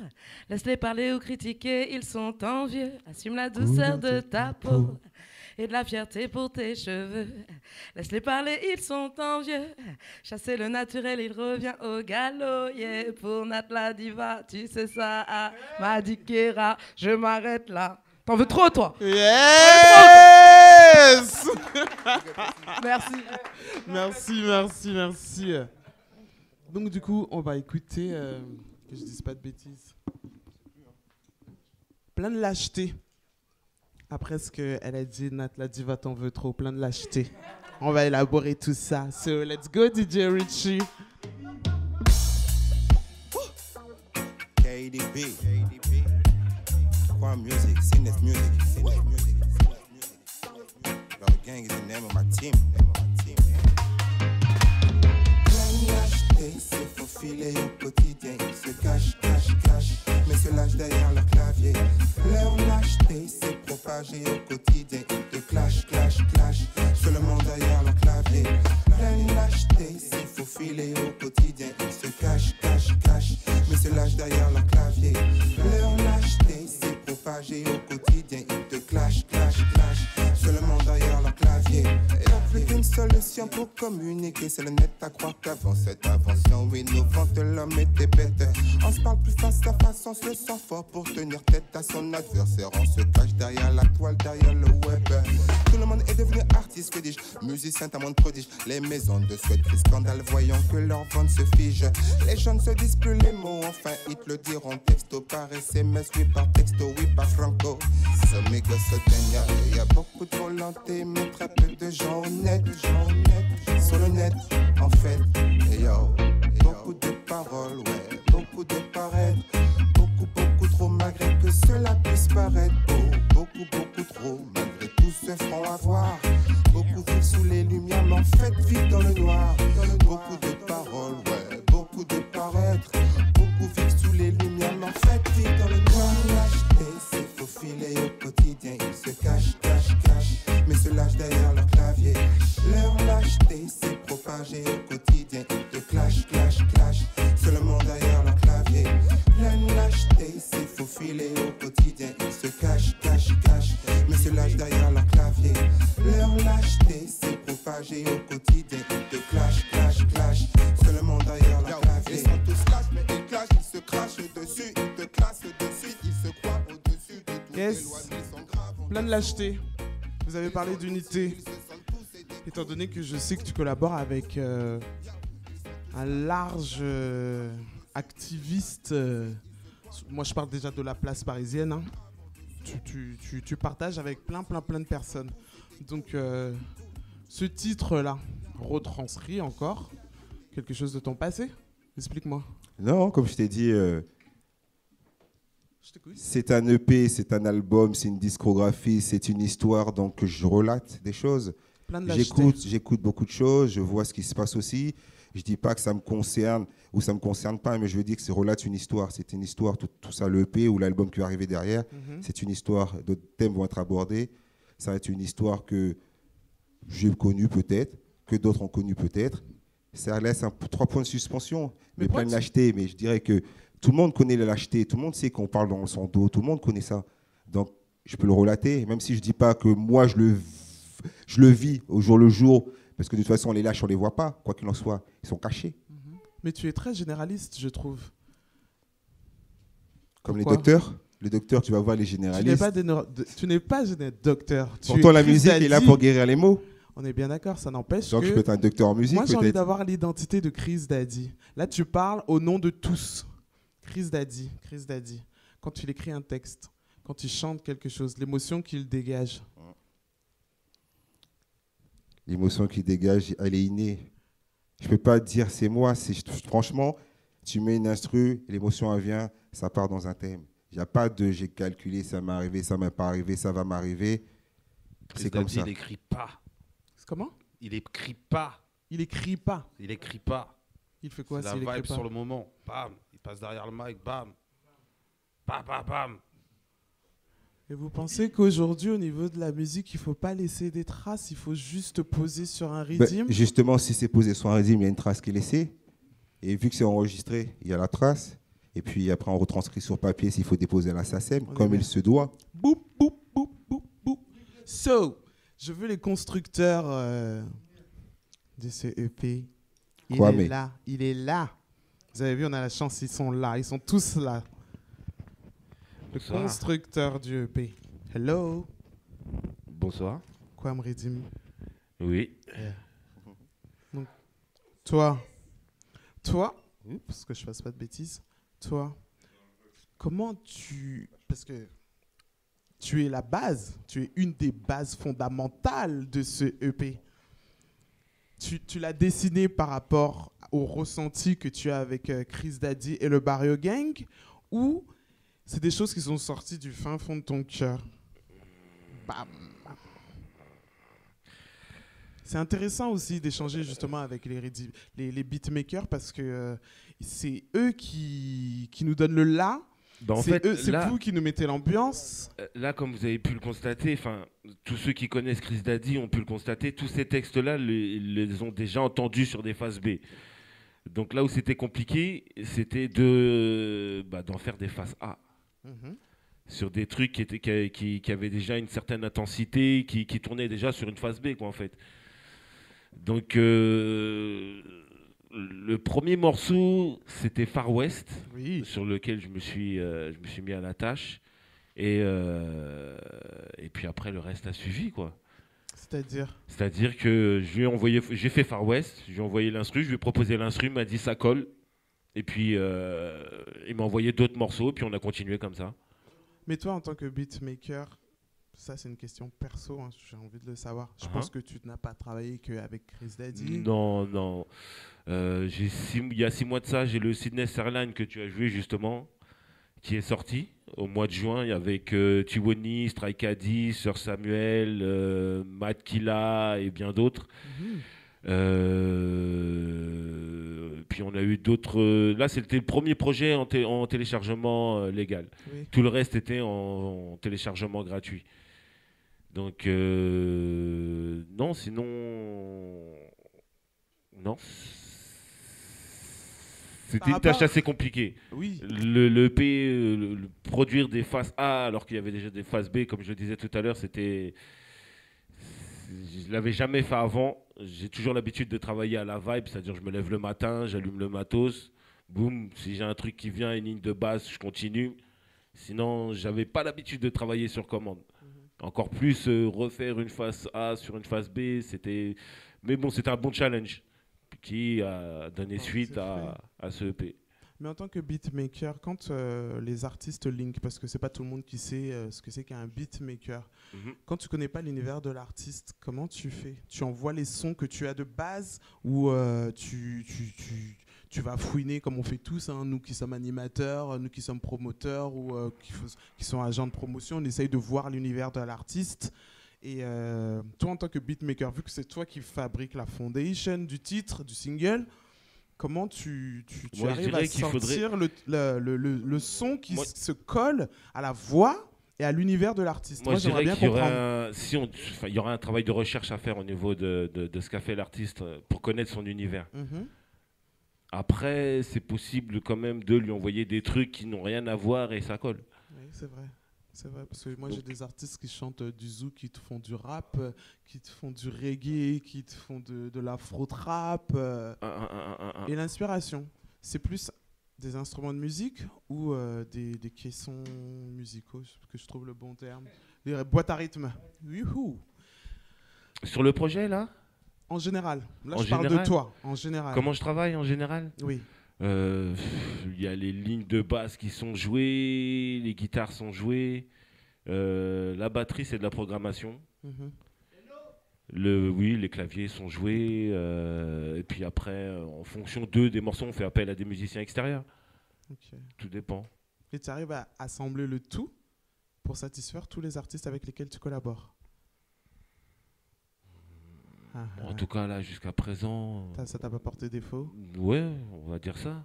S9: Laisse-les parler ou critiquer, ils sont envieux. Assume la douceur de ta peau et de la fierté pour tes cheveux. Laisse-les parler, ils sont envieux. Chasser le naturel, il revient au galop. Yeah, pour Nat la diva, tu sais ça. Ah, Madi Kiera, je m'arrête là. T'en veux trop, toi?
S1: Yes. Merci. Donc du coup, on va écouter, que je dise pas de bêtises, plein de lâcheté. Après ce qu'elle a dit, Nat la diva, t'en veux trop, plein de lâcheté. On va élaborer tout ça. So let's go, DJ Richie.
S10: KDB. Quam Music, Sinus Music. Love Gang is the name of my team. C'est faufilé au quotidien, ils se cachent, mais se lâchent derrière leur clavier. Leur lâcheté s'est propagée au quotidien, ils te clashent, sur le monde derrière leur clavier. Pleine lâcheté s'est faufilé au quotidien, ils se cachent, mais se lâchent derrière leur clavier. Leur lâcheté s'est propagée au quotidien, ils te clashent, sur le monde derrière leur clavier. Il n'y a plus qu'une solution pour communiquer, c'est le net. À croire qu'avant cette invention innovante, l'homme était bête. On se parle plus face à face, on se sent fort pour tenir tête à son adversaire. On se cache derrière la toile, derrière le web. Tout le monde est devenu artiste, que dis-je, musicien, un monde prodige. Les maisons de souhait crient scandale, voyant que leur vente se fige. Les gens ne se disent plus les mots, enfin ils te le diront texto par SMS, oui par texto, oui par franco. Ce méga se teigne, il y a beaucoup de volonté, mais très peu de gens honnêtes. Sur le net, en fait, et yo, beaucoup de paroles, ouais, beaucoup de paraître, beaucoup trop, malgré que cela puisse paraître beau, beaucoup trop, malgré tout ce front à voir, beaucoup vivent sous les lumières, mais en fait vivent dans le noir, beaucoup de paroles, ouais, beaucoup de paraître, beaucoup vivent sous les lumières, mais en fait vivent dans le noir. Lâcheté, c'est faufilé au quotidien, ils se cachent, mais se lâchent derrière leur clavier. Leur lâcheté s'est propagée au quotidien, ils te clashent, sur le monde derrière leur clavier. Pleine lâcheté s'est faufilée au quotidien, ils se cachent, mais se lâchent derrière leur clavier. Leur lâcheté s'est propagée au quotidien, ils te clashent, sur le monde derrière leur clavier. Ils sont tous lâches, mais ils clashent, ils se crachent dessus, ils te classent dessus, ils se croient au-dessus de tout.
S1: Yes. Plein de lâcheté. Vous avez parlé d'unité. Étant donné que je sais que tu collabores avec un large activiste, moi je parle déjà de la place parisienne, hein. tu partages avec plein de personnes. Donc, ce titre-là retranscrit encore quelque chose de ton passé. Explique-moi.
S2: Non, comme je t'ai dit, c'est un EP, c'est un album, c'est une discographie, c'est une histoire, donc je relate des choses. J'écoute beaucoup de choses, je vois ce qui se passe aussi. Je dis pas que ça me concerne ou ça me concerne pas, mais je veux dire que c'est relate une histoire. C'est une histoire, tout ça, le EP ou l'album qui va arriver derrière, c'est une histoire, d'autres thèmes vont être abordés. Ça va être une histoire que j'ai connue peut-être, que d'autres ont connue peut-être. Ça laisse 3 points de suspension, mais plein de lâcheté. Mais je dirais que tout le monde connaît la lâcheté, tout le monde sait qu'on parle dans son dos, tout le monde connaît ça. Donc, je peux le relater, même si je ne dis pas que moi, je le vis au jour le jour, parce que de toute façon, les lâches, on ne les voit pas, quoi qu'il en soit. Ils sont cachés.
S1: Mais tu es très généraliste, je trouve.
S2: Comme les docteurs. Les docteurs, tu vas voir les généralistes.
S1: Tu n'es pas docteur.
S2: Pourtant, la musique est là pour guérir les mots.
S1: On est bien d'accord, ça n'empêche
S2: Donc, je peux être un docteur en musique,
S1: moi, j'ai envie d'avoir l'identité de Chris Daddy. Là, tu parles au nom de tous. Chris Daddy. Quand tu écris un texte, quand tu chantes quelque chose, l'émotion qu'il dégage.
S2: L'émotion qu'il dégage, elle est innée. Je ne peux pas dire c'est moi. Franchement, tu mets une instru, l'émotion elle vient, ça part dans un thème. Il n'y a pas de j'ai calculé, ça m'est arrivé, ça m'est pas arrivé, ça va m'arriver. C'est comme ça.
S4: Il n'écrit pas.
S1: Comment ?
S4: Il écrit pas.
S1: Il écrit pas.
S4: Il écrit pas.
S1: Il fait quoi
S4: s'il écrit pas ? La vibe sur le moment. Bam. Il passe derrière le mic. Bam. Bam, bam, bam.
S1: Et vous pensez qu'aujourd'hui, au niveau de la musique, il ne faut pas laisser des traces, il faut juste poser sur un rythme ?
S2: Justement, si c'est posé sur un rythme, il y a une trace qui est laissée. Et vu que c'est enregistré, il y a la trace. Et puis après, on retranscrit sur papier s'il faut déposer à la SACEM, comme il se doit.
S1: Boum, boum, boum, boum, boum. So, je veux les constructeurs de ce EP. Il est là. Vous avez vu, on a la chance, ils sont là. Ils sont tous là. Le constructeur du EP. Hello.
S11: Bonsoir.
S1: Kwame Redim.
S11: Oui.
S1: Donc, toi, parce que je fasse pas de bêtises, toi, comment parce que tu es la base, tu es une des bases fondamentales de ce EP. Tu l'as dessiné par rapport au ressenti que tu as avec Chris Daddy et le Barrio Gang, ou c'est des choses qui sont sorties du fin fond de ton cœur? Bam. C'est intéressant aussi d'échanger justement avec les beatmakers parce que c'est eux qui nous donnent le là. C'est vous qui nous mettez l'ambiance.
S11: Là, comme vous avez pu le constater, tous ceux qui connaissent Chris Daddy ont pu le constater, tous ces textes-là, les ont déjà entendus sur des phases B. Donc là où c'était compliqué, c'était d'en faire des phases A. Sur des trucs qui avaient déjà une certaine intensité, qui tournaient déjà sur une phase B, quoi, en fait. Donc, le premier morceau, c'était Far West, sur lequel je me suis mis à la tâche. Et puis après, le reste a suivi, quoi. C'est-à-dire que j'ai fait Far West, je lui ai envoyé l'instru, je lui ai proposé l'instru, il m'a dit ça colle. Et puis, il m'a envoyé d'autres morceaux, puis on a continué comme ça.
S1: Mais toi, en tant que beatmaker, ça c'est une question perso, hein, j'ai envie de le savoir. Je pense que tu n'as pas travaillé qu'avec Chris Daddy.
S11: Non. Il y a 6 mois de ça, j'ai le Sydney Airline que tu as joué justement, qui est sorti au mois de juin, avec Tiwoni, Strike Addy, Sir Samuel, Matt Killa et bien d'autres. Puis on a eu d'autres. Là, c'était le premier projet en téléchargement légal. Oui. Tout le reste était en téléchargement gratuit. Donc, non, sinon. Non. C'était une tâche assez compliquée.
S1: Oui.
S11: Le EP, produire des phases A alors qu'il y avait déjà des phases B, comme je le disais tout à l'heure, c'était. Je ne l'avais jamais fait avant. J'ai toujours l'habitude de travailler à la vibe, c'est-à-dire je me lève le matin, j'allume le matos, boum, si j'ai un truc qui vient, une ligne de basse, je continue. Sinon, je n'avais pas l'habitude de travailler sur commande. Encore plus refaire une phase A sur une phase B, c'était... Mais bon, c'était un bon challenge qui a donné suite à ce EP.
S1: Mais en tant que beatmaker, quand les artistes link, parce que c'est pas tout le monde qui sait ce que c'est qu'un beatmaker, quand tu connais pas l'univers de l'artiste, comment tu fais? Tu envoies les sons que tu as de base ou tu vas fouiner comme on fait tous, hein, nous qui sommes animateurs, nous qui sommes promoteurs ou qui sont agents de promotion, on essaye de voir l'univers de l'artiste. Et toi, en tant que beatmaker, vu que c'est toi qui fabriques la foundation du titre, du single, comment tu
S11: Moi, je
S1: arrives à
S11: dirais qu'il
S1: sortir le son qui se colle à la voix et à l'univers de l'artiste?
S11: Moi, je
S1: j'aimerais
S11: dirais
S1: bien
S11: qu'il y
S1: comprendre.
S11: il y aura un travail de recherche à faire au niveau de ce qu'a fait l'artiste pour connaître son univers. Après, c'est possible quand même de lui envoyer des trucs qui n'ont rien à voir et ça colle.
S1: Oui, c'est vrai. C'est vrai, parce que moi j'ai des artistes qui chantent du zouk, qui te font du rap, qui te font du reggae, qui te font de l'afro-trap. Et l'inspiration, c'est plus des instruments de musique ou des caissons musicaux, que je trouve le bon terme. Des boîtes à rythme. Youhou.
S11: Sur le projet, là?
S1: En général. Là,
S11: en
S1: je parle
S11: général,
S1: de toi, en général.
S11: Comment je travaille en général?
S1: Oui.
S11: Il y a les lignes de basse qui sont jouées, les guitares sont jouées, la batterie c'est de la programmation. Oui, les claviers sont joués, et puis après, en fonction des morceaux, on fait appel à des musiciens extérieurs.
S1: Okay.
S11: Tout dépend.
S1: Et tu arrives à assembler le tout pour satisfaire tous les artistes avec lesquels tu collabores?
S11: En tout cas, là, jusqu'à présent...
S1: Ça t'a pas porté défaut?
S11: Ouais, on va dire ça.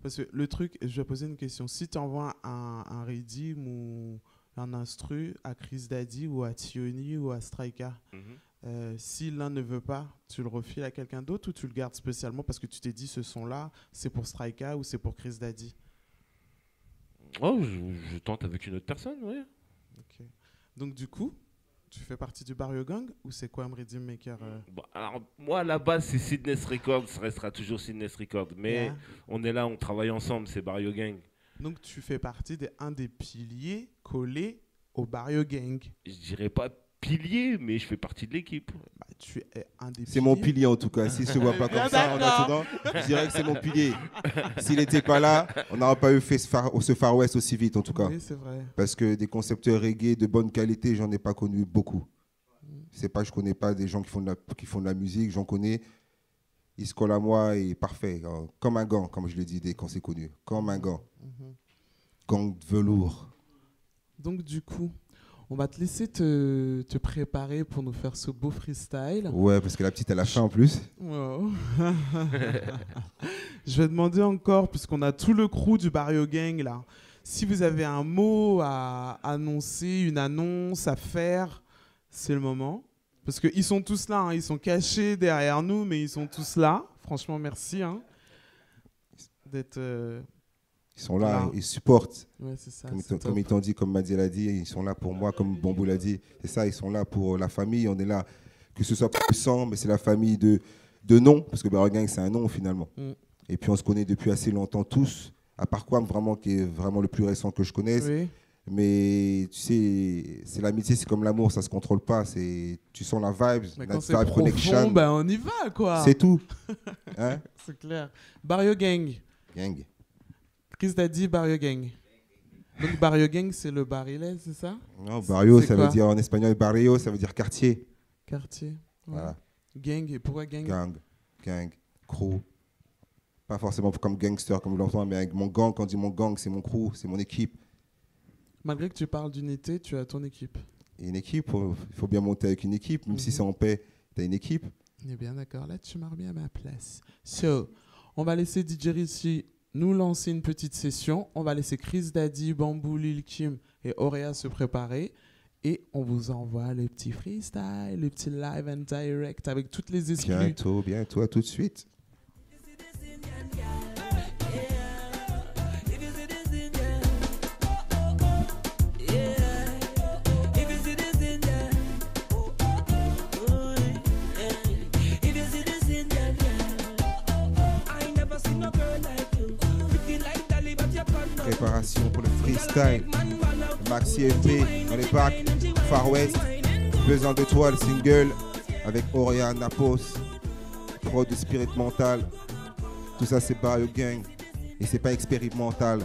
S1: Parce que le truc, je vais poser une question. Si tu envoies un Redim ou un instru à Chris Daddy ou à Tioni ou à Straika, si l'un ne veut pas, tu le refiles à quelqu'un d'autre ou tu le gardes spécialement parce que tu t'es dit ce son-là, c'est pour Straika ou c'est pour Chris Daddy?
S11: Oh, je tente avec une autre personne, oui.
S1: Ok. Donc du coup, tu fais partie du Barrio Gang ou c'est quoi un Redim Maker
S11: Alors, moi, à la base, c'est Sydney's Records, ça restera toujours Sydney's Records. Mais on est là, on travaille ensemble, c'est Barrio Gang.
S1: Donc, tu fais partie d'un des piliers collés au Barrio Gang.
S11: Je dirais pas pilier, mais je fais partie de l'équipe.
S1: Bah, tu es un des piliers.
S2: C'est mon pilier en tout cas. S'il ne se voit pas comme ça en attendant, je dirais que c'est mon pilier. S'il n'était pas là, on n'aurait pas eu fait ce Far West aussi vite en tout cas.
S1: Oui, c'est vrai.
S2: Parce que des concepteurs reggae de bonne qualité, j'en ai pas connu beaucoup. C'est pas, je connais pas des gens qui font de la musique, j'en connais. Il se colle à moi et parfait. Comme un gant, comme je l'ai dit quand c'est connu. Comme un gant. Gang de velours.
S1: Donc du coup, on va te laisser te préparer pour nous faire ce beau freestyle.
S2: Ouais, parce que la petite, elle a faim en plus.
S1: Wow. Je vais demander encore, puisqu'on a tout le crew du Barrio Gang là, si vous avez un mot à annoncer, une annonce à faire, c'est le moment. Parce qu'ils sont tous là, hein, ils sont cachés derrière nous, mais ils sont tous là. Franchement, merci d'être...
S2: Ils sont là, ils supportent.
S1: Ouais, c'est ça,
S2: comme ils t'ont dit, comme Madi l'a dit, ils sont là pour moi, comme Bambou l'a dit. C'est ça, ils sont là pour la famille. On est là, que ce soit plus sang, mais c'est la famille de nom, parce que Barrio Gang, c'est un nom finalement. Et puis on se connaît depuis assez longtemps tous, à part Quam, vraiment, qui est vraiment le plus récent que je connaisse. Oui. Mais tu sais, c'est l'amitié, c'est comme l'amour, ça se contrôle pas. Tu sens la vibe,
S1: la vibe connection. Ben on y va, quoi.
S2: C'est tout. Hein?
S1: C'est clair. Barrio Gang.
S2: Gang.
S1: Chris Daddy, Barrio Gang. Donc Barrio Gang, c'est le barillet, c'est ça? Non,
S2: Barrio, ça veut dire en espagnol, barrio, ça veut dire quartier.
S1: Quartier. Ouais.
S2: Voilà.
S1: Gang, et pourquoi gang?
S2: Gang, crew. Pas forcément comme gangster, comme vous l'entendez, mais avec mon gang, quand on dit mon gang, c'est mon crew, c'est mon équipe.
S1: Malgré que tu parles d'unité, tu as ton équipe.
S2: Et une équipe, il faut bien monter avec une équipe, même si c'est en paix, tu as une équipe.
S1: On est bien d'accord, là tu m'as remis à ma place. So, on va laisser DJ Richie nous lancer une petite session. On va laisser Chris Daddy, Bambou, Lil Kim et Auréa se préparer. Et on vous envoie le petit freestyle, le petit live and direct avec toutes les exclus.
S2: Bientôt, à tout de suite. Préparation pour le freestyle. Maxi LP dans les bacs. Far West. Besoin de toi, le single. Avec Auréa Napos. Prod de Spirit Mental. Tout ça, c'est Barrio Gang. et c'est pas expérimental.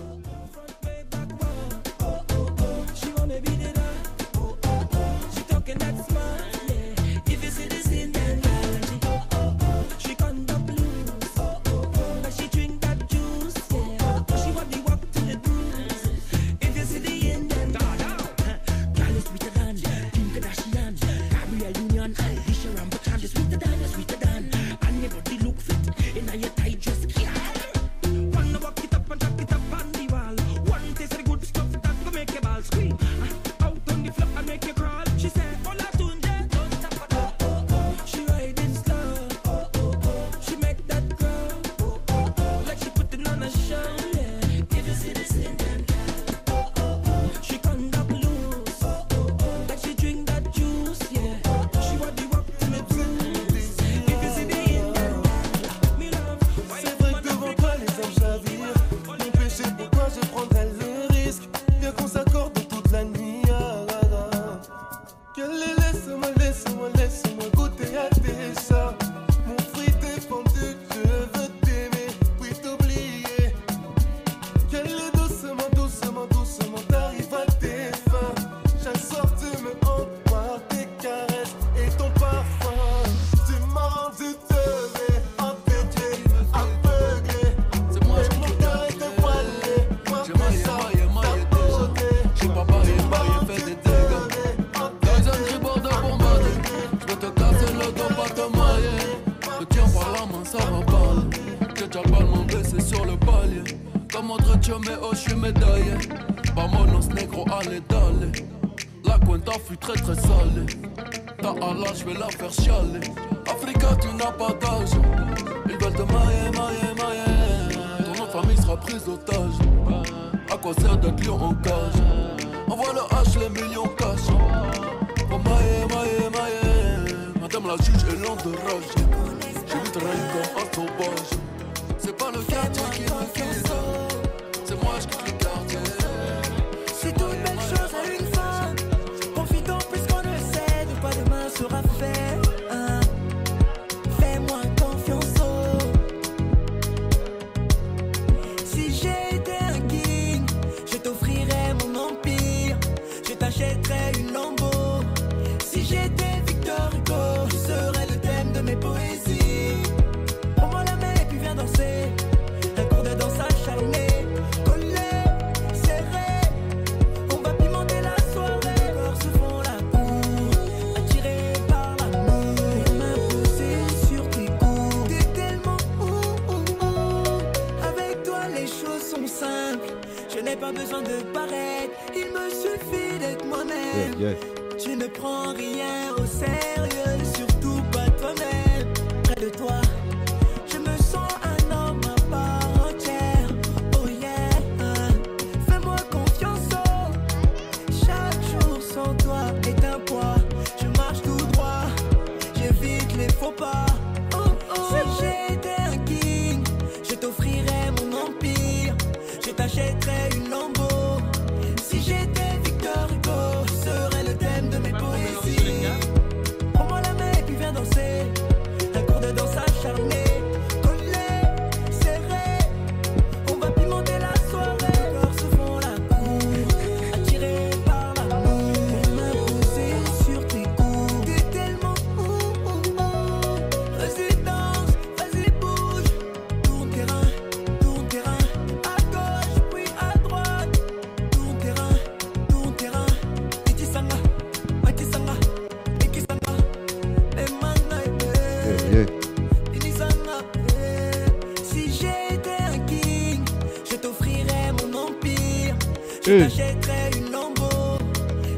S12: Je t'achèterais une Lambo.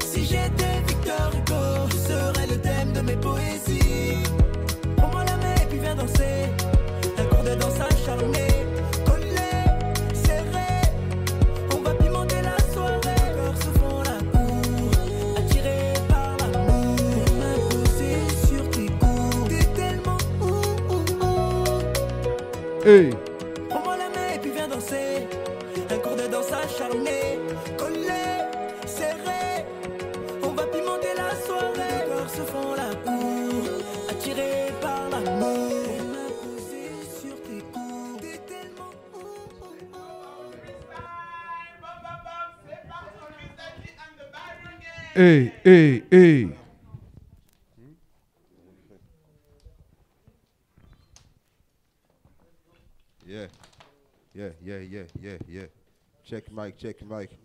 S12: Si j'étais Victor Hugo, je serais le thème de mes poésies. Prends-moi la main et puis viens danser. Un cours de danse acharné, collé, serré. On va pimenter la soirée. Les corps se font la cour, attirés par l'amour. Les mains posées sur tes coudes. T'es tellement
S2: Hey.
S12: Prends-moi la main et puis viens danser. Un cours de danse acharné, collé, serré. On va pimenter la soirée. Les corps se font la cour, attirés par l'amour. Les mains posées sur tes coudes. T'es tellement
S13: Hey, hey, hey.
S2: Yeah. Yeah. Check mic.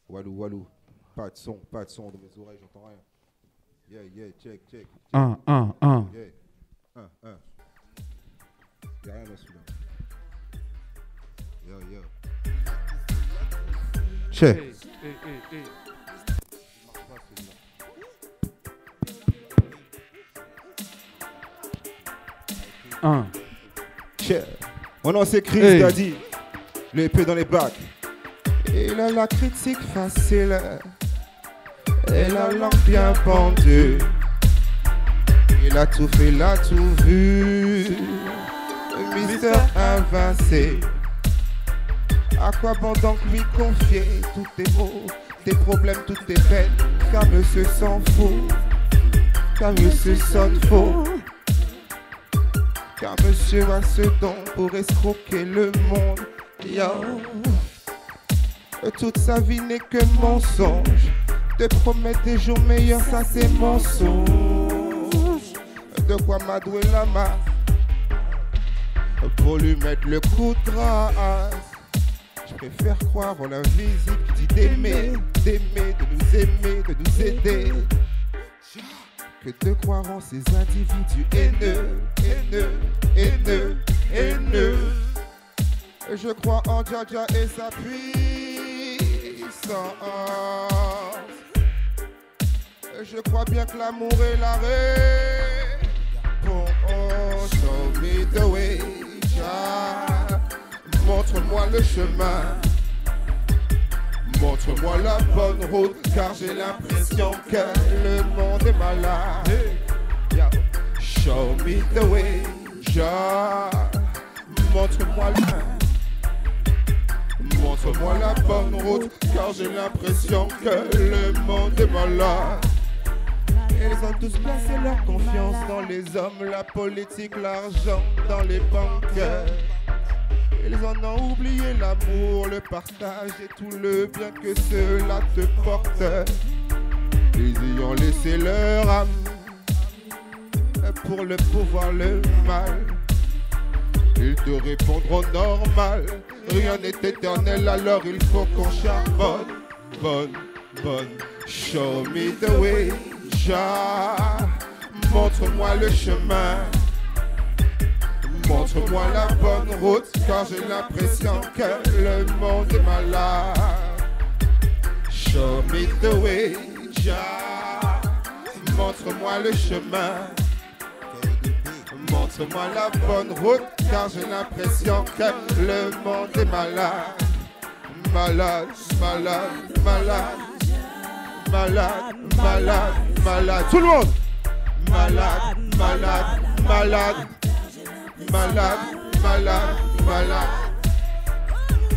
S2: Walou. Pas de son de mes oreilles, j'entends rien. Yeah, check.
S13: Un.
S2: Yeah. Un. Y'a rien dans celui-là. Yo. Check.
S13: Hey. Un.
S2: Check. Mon nom c'est Chris Daddy. L'épée dans les bacs. Il a la critique facile. Et la langue bien pendue. Il a tout fait, il a tout vu. Mister invincé. À quoi bon donc lui confier tous tes maux, tes problèmes, toutes tes peines? Car monsieur s'en fout. Car monsieur sonne faux. Car monsieur a ce don pour escroquer le monde. Yo. Toute sa vie n'est que mensonge. Te promettre des jours meilleurs, ça c'est mensonge. De quoi m'adouer la main pour lui mettre le coup de grâce. Je préfère croire en la visite qui dit d'aimer, de nous aimer, de nous aider, que de croire en ces individus haineux. Je crois en Jaja et sa puissance. Je crois bien que l'amour est la réponse. Show me the way, Jah. Montre-moi le chemin. Montre-moi la bonne route, car j'ai l'impression que le monde est malade. Show me the way, Jah. Montre-moi le chemin. Montre-moi la bonne route, car j'ai l'impression que le monde est malade. Ils ont tous placé leur confiance dans les hommes, la politique, l'argent, dans les banques. Ils en ont oublié l'amour, le partage et tout le bien que cela te porte. Ils y ont laissé leur âme pour le pouvoir, le mal. Ils te répondront normal. Rien n'est éternel, alors il faut qu'on charbonne. Bonne. Show me the way, Jah. Montre-moi le chemin. Montre-moi la bonne route, car j'ai l'impression que le monde est malade. Show me the way, Jah. Montre-moi le chemin. Montre-moi la bonne route, car j'ai l'impression que le monde est malade. Malade. Tout le monde. Malade.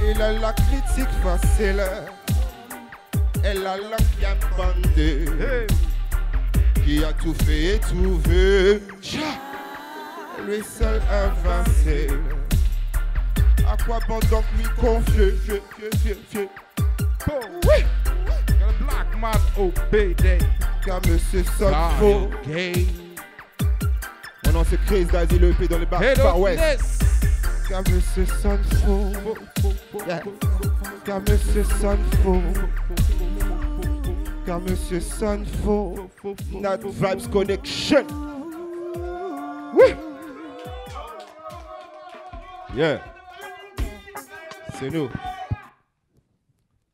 S2: Il a la critique facile. Elle a la bien bandée. Qui a tout fait et tout vu. Lui seul invincible. À quoi bon donc lui confier?
S13: Oui. Black man obey day.
S2: Car monsieur sonne faux. Mon nom c'est Chris Daddy, le P dans les bars Far West. Car monsieur sonne faux. Car monsieur sonne faux. Car monsieur sonne faux. Not Vibes Connection. Oui. Yeah. C'est nous.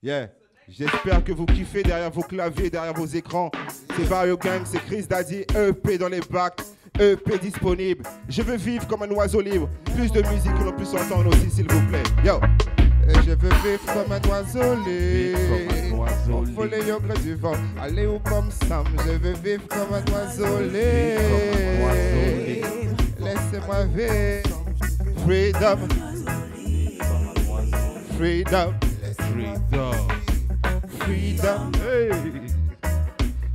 S2: Yeah. J'espère que vous kiffez derrière vos claviers, derrière vos écrans. C'est Vario Gang, c'est Chris Daddy, EP dans les bacs, EP disponible. Je veux vivre comme un oiseau libre. Plus de musique que l'on puisse entendre aussi, s'il vous plaît. Yo. Je veux vivre comme un oiseau libre. Envoler au gré du vent, aller où comme Sam. Je veux vivre comme un oiseau libre. Laissez-moi vivre. Freedom. Hey.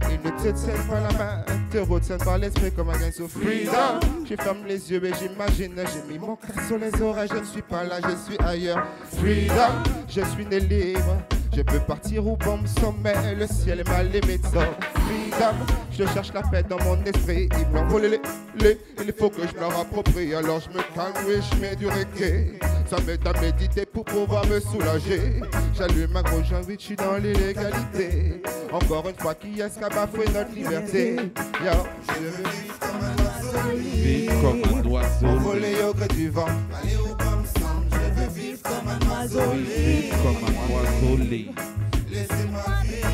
S2: Ils ne te tiennent pas la main, te retiennent par l'esprit comme un gain sous freedom. Je ferme les yeux et j'imagine, j'ai mis mon cœur sur les oreilles, je ne suis pas là, je suis ailleurs. Freedom, je suis né libre,
S8: Je peux partir où bon me sommet, le ciel est mal aimé de ça. Freedom, je cherche la paix dans mon esprit. Ils me l'ont volé il faut que je me leur approprie. Alors je me calme, oui, je mets du reggae. Ça m'aide à méditer pour pouvoir me soulager. J'allume un gros joint, oui, je suis dans l'illégalité. Encore une fois, qui est-ce qui a bafoué notre liberté? Yo, je veux vivre comme un oiseau libre,
S13: comme un oiseau
S8: envolé au gré du vent. Aller au bon ensemble, je veux vivre comme un oiseau libre,
S13: comme un oiseau libre.
S8: Laissez-moi vivre.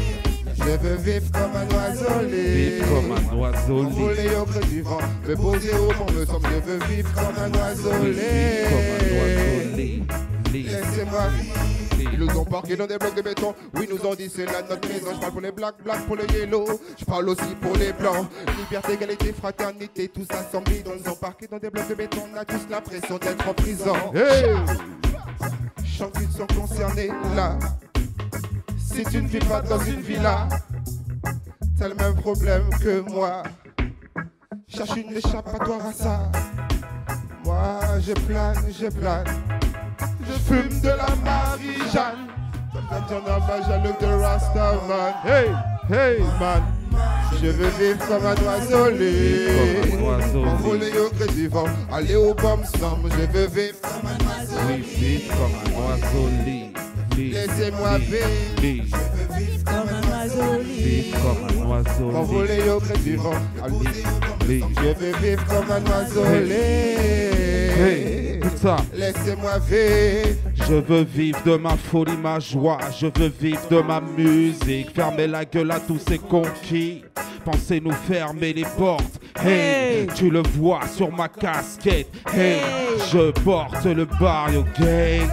S8: Je veux vivre comme un oiseau libre,
S13: comme un oiseau libre,
S8: envolé au gré du vent, me poser au bon me semble. Je veux vivre comme un oiseau libre, laissez-moi vivre. Ils nous ont parqués dans des blocs de béton. Oui, nous ont dit c'est là notre maison. Je parle pour les blacks, pour les yellow. Je parle aussi pour les blancs. Liberté, égalité, fraternité, tout ça semble bidon. Ils nous ont parqués dans des blocs de béton. On a tous l'impression d'être en prison. Hey! Je sens qu'ils sont concernés là. Si tu ne vis pas dans une villa, t'as le même problème que moi. Cherche une échappatoire à ça. Moi, je plane. Je fume de la Marie-Jeanne. I look the Rastaman. Hey, hey, man. Je veux vivre comme un oiseau libre, envolé au gré du vent, aller au bon ensemble. Je veux vivre comme un oiseau libre, laissez-moi vivre. Je veux vivre comme un oiseau libre, envolé au gré du vent, je veux vivre comme un oiseau libre.
S13: Tout ça.
S8: Laissez-moi vivre.
S13: Je veux vivre de ma folie, ma joie. Je veux vivre de ma musique. Fermer la gueule à tous ces conquis. Pensez nous fermer les portes. Hey, tu le vois sur ma casquette. Hey, je porte le Barrio Gang.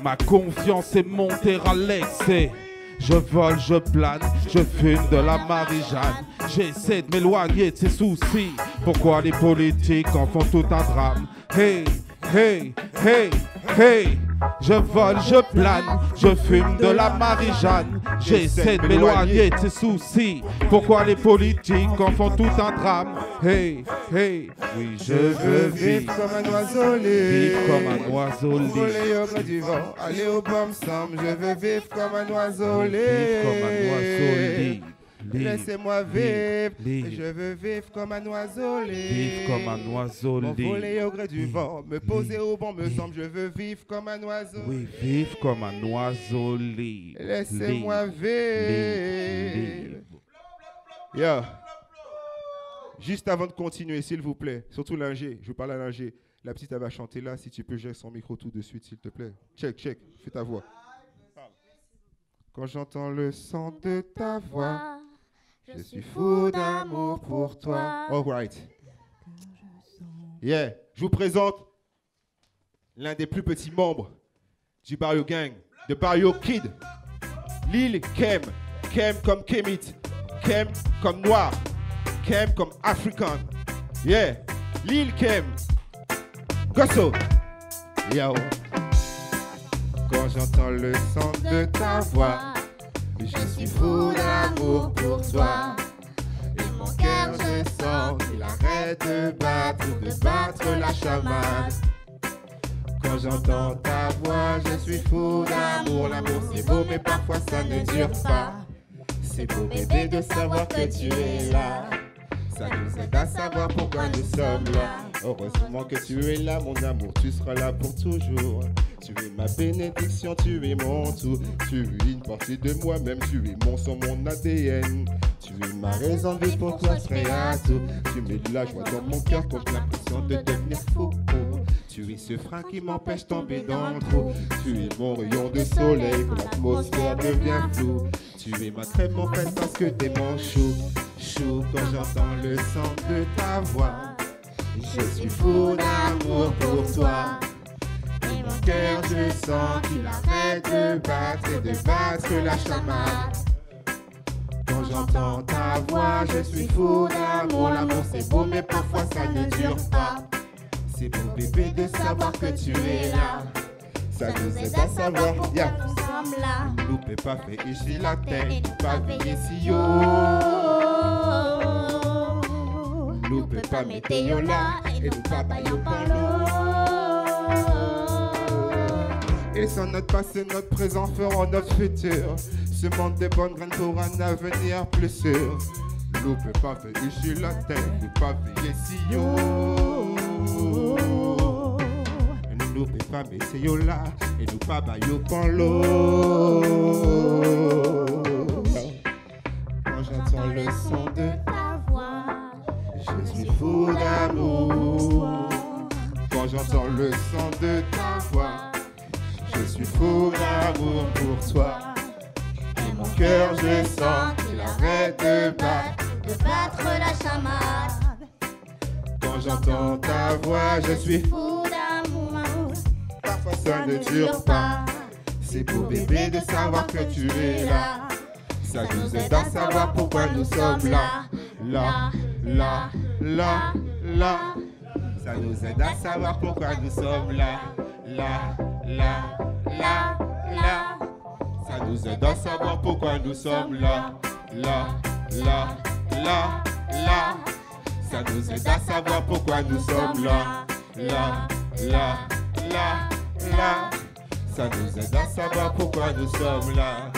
S13: Ma confiance est montée à l'excès. Je vole, je plane, je fume de la Marie-Jeanne. J'essaie de m'éloigner de ces soucis. Pourquoi les politiques en font tout un drame? Hey, hey, hey, hey. Je vole, je plane, je fume de la Marie-Jeanne. J'essaie de m'éloigner de ces soucis. Pourquoi les politiques en font tout un drame? Hey, hey, oui, je veux vivre
S8: comme un oiseau libre,
S13: vivre comme un oiseau libre,
S8: voler au gré du vent, aller au bon ensemble. Je veux vivre comme un oiseau libre, laissez-moi vivre. Je veux vivre comme un oiseau libre,
S13: vivre comme un oiseau libre,
S8: voler au gré du vent, me poser au bon me semble. Je veux vivre comme un oiseau,
S13: oui, vivre comme un oiseau libre,
S8: laissez-moi vivre. Yo. Juste avant de continuer, s'il vous plaît, surtout l'ingé, je vous parle à l'ingé. La petite, elle va chanter là, si tu peux gérer son micro tout de suite, s'il te plaît. Check, fais ta voix. Quand j'entends le son de ta voix, je suis fou d'amour pour toi. All right. Yeah, je vous présente l'un des plus petits membres du Barrio Gang, de Barrio Kid. Lil Kem. Kem comme Kemit. Kem comme noir. Kem comme African. Yeah. Lil Kem. Gosso. Yo. Quand j'entends le son de ta voix, je suis fou d'amour pour toi. Et mon cœur, je sens qu'il arrête de battre la chamade. Quand j'entends ta voix, je suis fou d'amour. L'amour c'est beau, mais parfois ça ne dure pas. C'est beau bébé de savoir que tu es là. Ça nous aide à savoir pourquoi nous sommes là. Heureusement que tu es là, mon amour, tu seras là pour toujours. Tu es ma bénédiction, tu es mon tout. Tu es une partie de moi-même, tu es mon sang, mon ADN. Tu es ma raison de vivre, pour toi je serai à tout. Tu mets de la joie dans mon cœur quand j'ai l'impression de devenir fou. Tu es ce frein qui m'empêche de tomber dans le trou. Tu es mon rayon de soleil quand l'atmosphère devient floue. Tu es ma crème en fait parce que t'es mon chou. Chou, quand j'entends le son de ta voix, je suis fou d'amour pour toi. Et mon cœur, je sens qu'il arrête de battre et de battre la chamade. Quand j'entends ta voix, je suis fou d'amour. L'amour c'est beau, mais parfois ça ne dure pas. C'est beau bébé de savoir que tu es là. Ça nous aide à savoir, yeah.
S7: Nous sommes là.
S8: Nous peut pas faire ici la tête, pas veiller si haut. Nous peut pas mettre là et nous pas bailler par l'eau. Ils sont notre passé, notre présent feront notre futur. Semant des bonnes graines pour un avenir plus sûr. Nous peut pas faire ici la terre, nous pas veiller si yo. Nous peut pas baisser yo là, et nous pas bailler quand l'eau. Quand j'entends le son de ta voix, je suis fou d'amour. Quand j'entends le son de ta voix, je suis fou d'amour pour toi. Et mon cœur, je sens qu'il arrête de battre la chamade. Quand j'entends ta voix, je suis fou d'amour. Parfois ça ne dure pas. C'est pour bébé de savoir que tu es là. Ça nous aide à savoir pourquoi nous sommes là. Là, là, là, là. Ça nous aide à savoir pourquoi nous sommes là. Là, là, là, là. Ça nous aide à savoir pourquoi nous sommes là. Là, là, là, là. Ça nous aide à savoir pourquoi nous sommes là. Là, là, là, là. Ça nous aide à savoir pourquoi nous sommes là.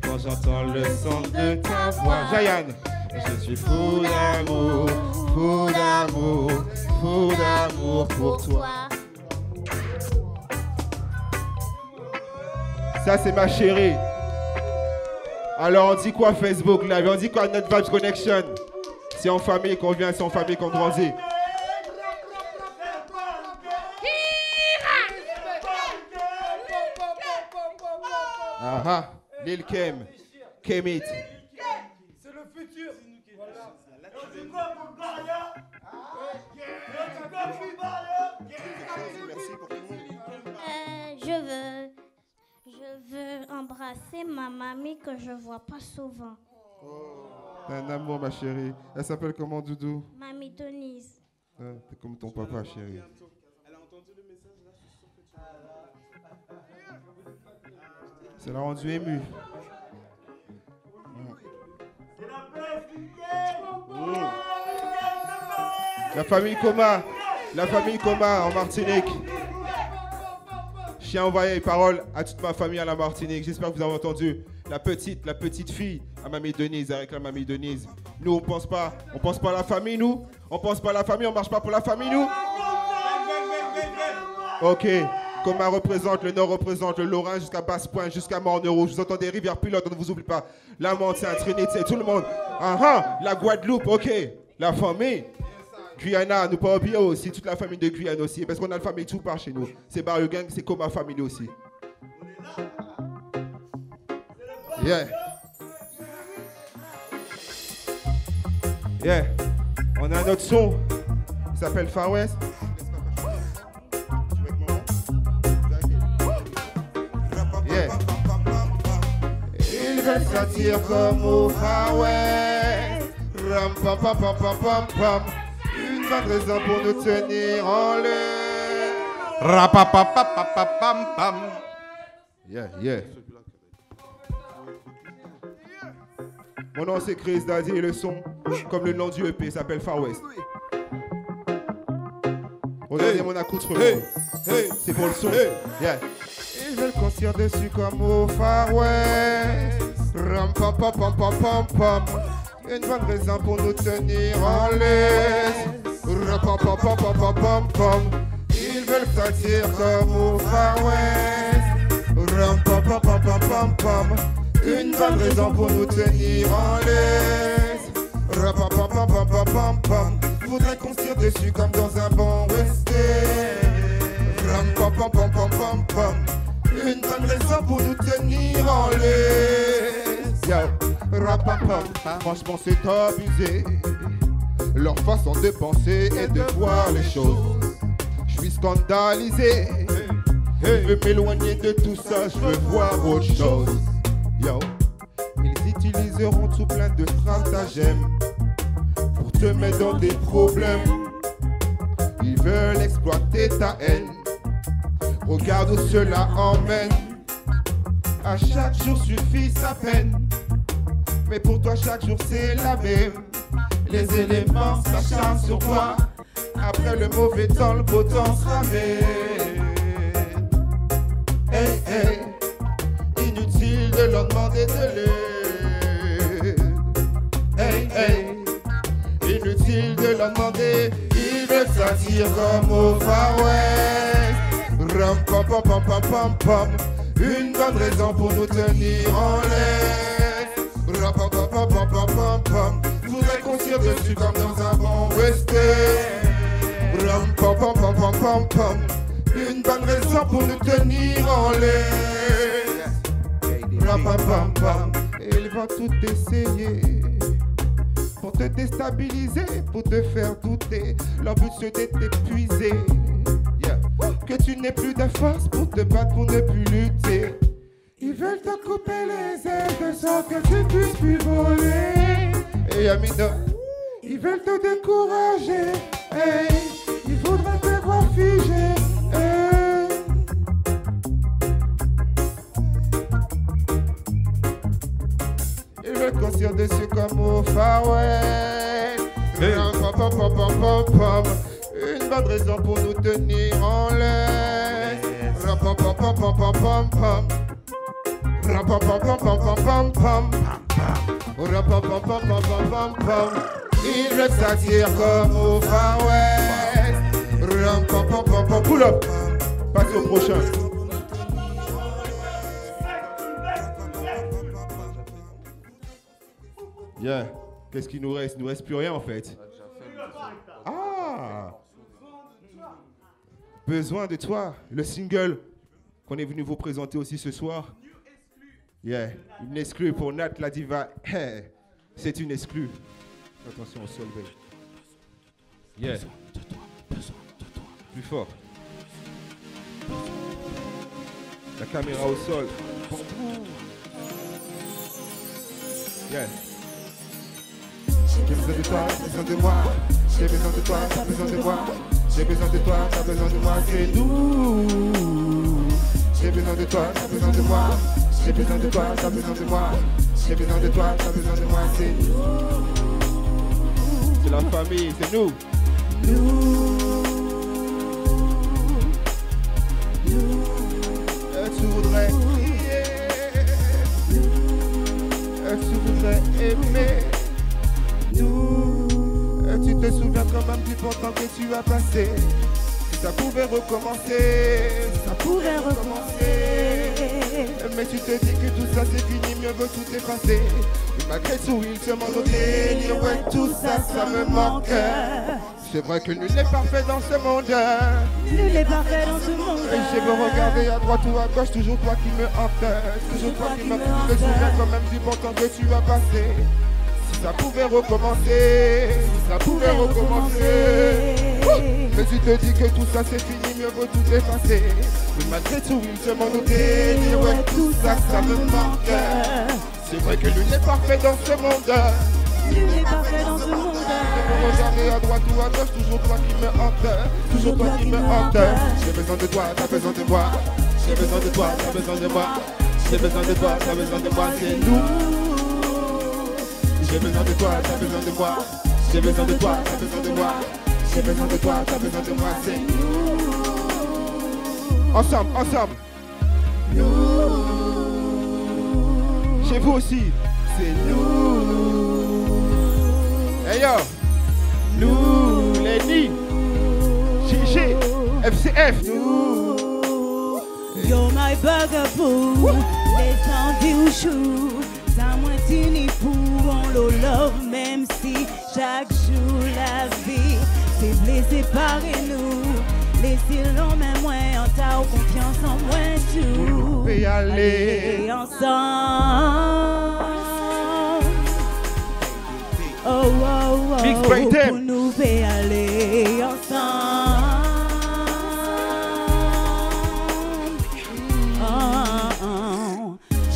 S8: Quand j'entends le son de ta voix, Jayan, je suis fou d'amour, fou d'amour, fou d'amour pour toi. Ça c'est ma chérie. Alors on dit quoi Facebook Live? On dit quoi notre Vibes Connection? C'est en famille qu'on vient, c'est en famille qu'on grandit. Aha, Lil Kem, Kemit.
S14: C'est le futur.
S7: Je veux embrasser ma mamie que je vois pas souvent.
S8: T'as un amour ma chérie. Elle s'appelle comment Doudou?
S7: Mamie Denise.
S8: T'es comme ton papa chérie.
S1: Elle a entendu le message là, je suis sûr que tu...
S8: Ça l'a rendu ému. La famille Coma en Martinique. Chien envoyé parole à toute ma famille à la Martinique. J'espère que vous avez entendu. La petite fille à mamie Denise, avec la mamie Denise. Nous on pense pas à la famille, nous. On pense pas à la famille, on marche pas pour la famille, nous. Ok. Coma représente, le Nord représente, le Lorrain jusqu'à Basse-Pointe, jusqu'à Morne-Rouge. Vous entendez Rivière Pilote, on ne vous oublie pas. La Montagne, Trinité, tout le monde. La Guadeloupe, ok. La famille. Guyana, nous pas oublier aussi, toute la famille de Guyane aussi. Parce qu'on a la famille tout part chez nous. C'est Barrio Gang, c'est Coma Family aussi. Yeah. Yeah. On a un autre son. Il s'appelle Far West. Ils veulent s'attirer comme au Far West. Ram pam pam pam pam pam pam. Une bonne raison pour nous tenir en l'air.
S13: Rapapapapapam pam.
S8: Yeah, yeah. Mon nom c'est Chris Daddy et le son, comme le nom du EP, s'appelle Far West. Regardez mon accoutrement. C'est pour le son. Yeah. Ils veulent qu'on tire dessus comme au Far West. Ram pam pam pam pam pam pam. Une bonne raison pour nous tenir en laisse. Ram pam pam pam pam pam pam pam. Ils veulent sortir comme au Far West. Ram pam pam pam pam pam pam. Une bonne raison pour nous tenir en laisse. Ram pam pam pam pam pam pam pam. Faudrait qu'on se tire dessus comme dans un bon western. Ram pam pam pam pam pam pam. Une bonne raison pour nous tenir en laisse. Yo, rapapam, franchement c'est abusé. Leur façon de penser et de voir les choses. Je suis scandalisé. Je veux m'éloigner de tout ça, je veux voir autre chose. Yo, ils utiliseront tout plein de stratagèmes pour te mettre dans des problèmes. Ils veulent exploiter ta haine. Regarde où cela emmène. À chaque jour suffit sa peine. Mais pour toi chaque jour c'est la même. Les éléments s'acharnent sur toi. Après le mauvais temps, le beau temps se ramène. Hey, comme au Far West. Rum pam pam pam pam pam pam. Une bonne raison pour nous tenir en laisse. Rum pam pam pam pam pam pam pam. Faudrait qu'on tire dessus comme dans un bon western. Rum pam pam pam pam pam pam. Une bonne raison pour nous tenir en laisse. Rum pam pam pam. Ils vont tout essayer pour te déstabiliser, pour te faire douter. Leur but c'est de t'épuiser. Que tu n'aies plus de force pour te battre, pour ne plus lutter. Ils veulent te couper les ailes de sorte que tu puisses plus voler. Et Amina, ils veulent te décourager. Hey, il faudra te voir figé. Hey. Ils veulent construire dessus comme au Far West. Hey. Pam, pam, pam, pam, pam. Une bonne raison pour nous tenir en laisse. Pam pam pam pam pam pam pam. Pam pam pam pam pam pam pam. Pam pam pam pam pam pam pam. Ils veulent s'attirer comme au Far West. Pam pam pam pam. Pull up. Passe au prochain. Yeah. Qu'est-ce qu'il nous reste? Il nous reste plus rien en fait. Ah. Besoin de toi, le single qu'on est venu vous présenter aussi ce soir. Yeah, une exclue pour Nat la diva. Hey, c'est une exclue. Attention au sol, baby. Yeah. Besoin de toi, plus fort. La caméra au sol. Yeah. J'ai besoin de toi, besoin de moi. J'ai besoin de toi, t'as besoin de moi. J'ai besoin de toi, t'as besoin de moi, c'est nous. J'ai besoin de toi, t'as besoin de moi. J'ai besoin de toi, t'as besoin de moi. J'ai besoin de toi, t'as besoin de moi, c'est nous. C'est la famille, c'est nous. Tu voudrais crier. Tu voudrais aimer. Tu te souviens quand même du bon temps que tu as passé. Si ça pouvait recommencer, ça pourrait recommencer. Mais tu te dis que tout ça c'est fini, mieux vaut tout effacer. Et malgré tout, il se demande au délire, ouais, tout ça, ça me manque. C'est vrai que nul n'est parfait dans ce monde.
S5: Nul n'est parfait dans ce monde.
S8: Et j'ai beau regarder à droite ou à gauche, toujours toi qui me hante. Toujours toi qui me hante. Tu te souviens quand même du bon temps que tu as passé. Ça pouvait recommencer, ça pouvait recommencer. Mais tu te dis que tout ça c'est fini, mieux vaut tout effacer. Mais malgré tout, il se demande au délire, ouais, tout ça, ça me manque. C'est vrai que nul n'est parfait dans ce monde.
S5: Nul n'est parfait dans ce monde.
S8: Je peux regarder à droite ou à gauche, toujours toi qui me hante. Toujours toi qui me hante. J'ai besoin de toi, t'as besoin de moi. J'ai besoin de toi, t'as besoin de moi. J'ai besoin de toi, t'as besoin de moi, c'est nous. J'ai besoin de toi, t'as besoin de moi. J'ai besoin de toi, t'as besoin de moi. J'ai besoin de toi, t'as besoin de moi, c'est nous. Ensemble, ensemble. Nous. Chez vous aussi, c'est nous. Hey yo. Nous, Lenny. GG, FCF. Nous.
S5: You're my bugaboo. Les envies ou chou. Ça moins t'uni pour on le love, même si chaque jour la vie c'est blessé par nous. Laissez l'homme même moins en ta confiance en moins tout.
S8: Et aller
S5: ensemble. Oh, oh, oh.
S8: Big break them.
S5: Pour nous faire aller ensemble.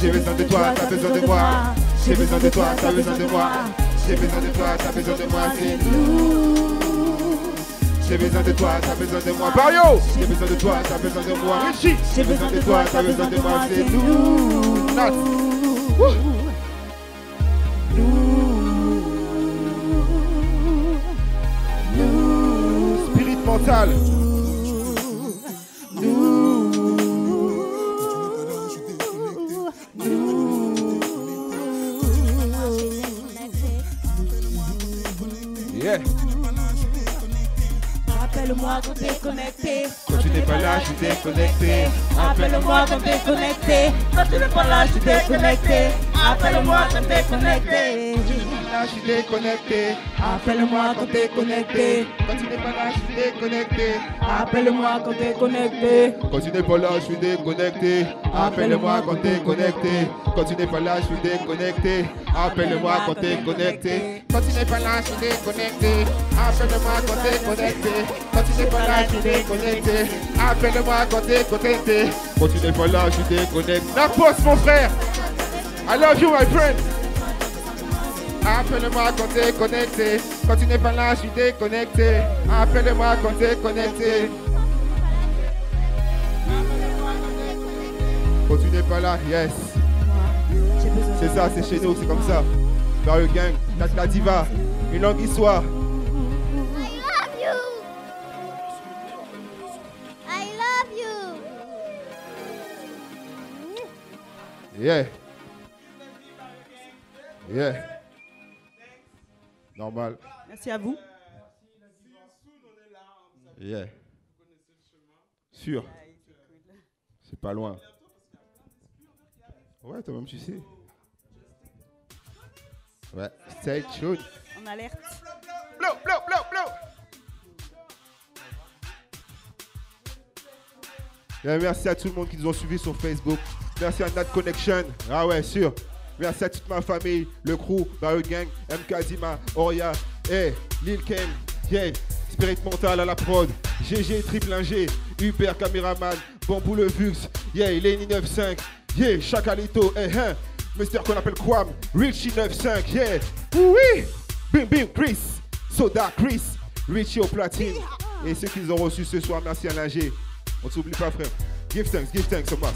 S8: J'ai besoin de toi, t'as besoin de moi. J'ai besoin de toi, t'as besoin de moi. J'ai besoin de toi, t'as besoin de moi, c'est nous. J'ai besoin de toi, t'as besoin de moi. Mario. J'ai besoin de toi, t'as besoin de moi. Richie. J'ai besoin de toi, t'as besoin de moi, c'est nous. Nat. Nous. Spirit mental.
S5: Rappelle-moi quand
S8: là, je suis déconnecté.
S5: Appelle-moi quand t'es connecté. Quand tu n'es pas là, je suis déconnecté. Appelle-moi quand t'es connecté.
S8: Là, je suis déconnecté.
S5: Appelle-moi quand t'es connecté.
S8: Quand tu n'es pas là, je suis déconnecté.
S5: Appelle-moi quand t'es connecté.
S8: Quand tu n'es pas là, je suis déconnecté. Appelle-moi quand t'es connecté. Quand tu n'es pas là, je suis déconnecté. Appelle-moi quand t'es connecté. Quand tu n'es pas là, je suis déconnecté. Appelle-moi quand t'es connecté. Quand tu n'es pas là, je suis déconnecté. Appelle-moi quand t'es connecté. Quand tu n'es pas là, je suis déconnecté. La poste, mon frère. I love you, my friend. Appelle-moi quand t'es connecté. Quand tu n'es pas là, je suis déconnecté. Appelle-moi quand t'es connecté. Quand tu n'es pas là, yes. C'est ça, c'est chez nous, c'est comme ça. Dans le gang, la diva, une longue histoire.
S7: I love you.
S8: Yeah. Yeah. Normal.
S6: Merci à vous.
S8: Yeah. Sûr. C'est pas loin. Ouais, toi-même tu sais. Ouais, stay tuned.
S6: En alerte.
S8: Blow, blow, blow, blow. Yeah, merci à tout le monde qui nous ont suivis sur Facebook. Merci à Nat Connection. Ah ouais, sûr. Merci à toute ma famille, le crew, Barrio Gang, MK Zima, Oria, Lil Ken, yeah, Spirit Mental à la prod, GG Triple 1G, Uber Cameraman, Bambou le Vux, yeah, Lenny 95, yeah, Chacalito, Mister qu'on appelle Quam, Richie 95, yeah, oui, Bim Bim Chris, Soda Chris, Richie au platine, et ceux qui ont reçu ce soir, merci à l'ingé. On ne s'oublie pas frère, give thanks au mass.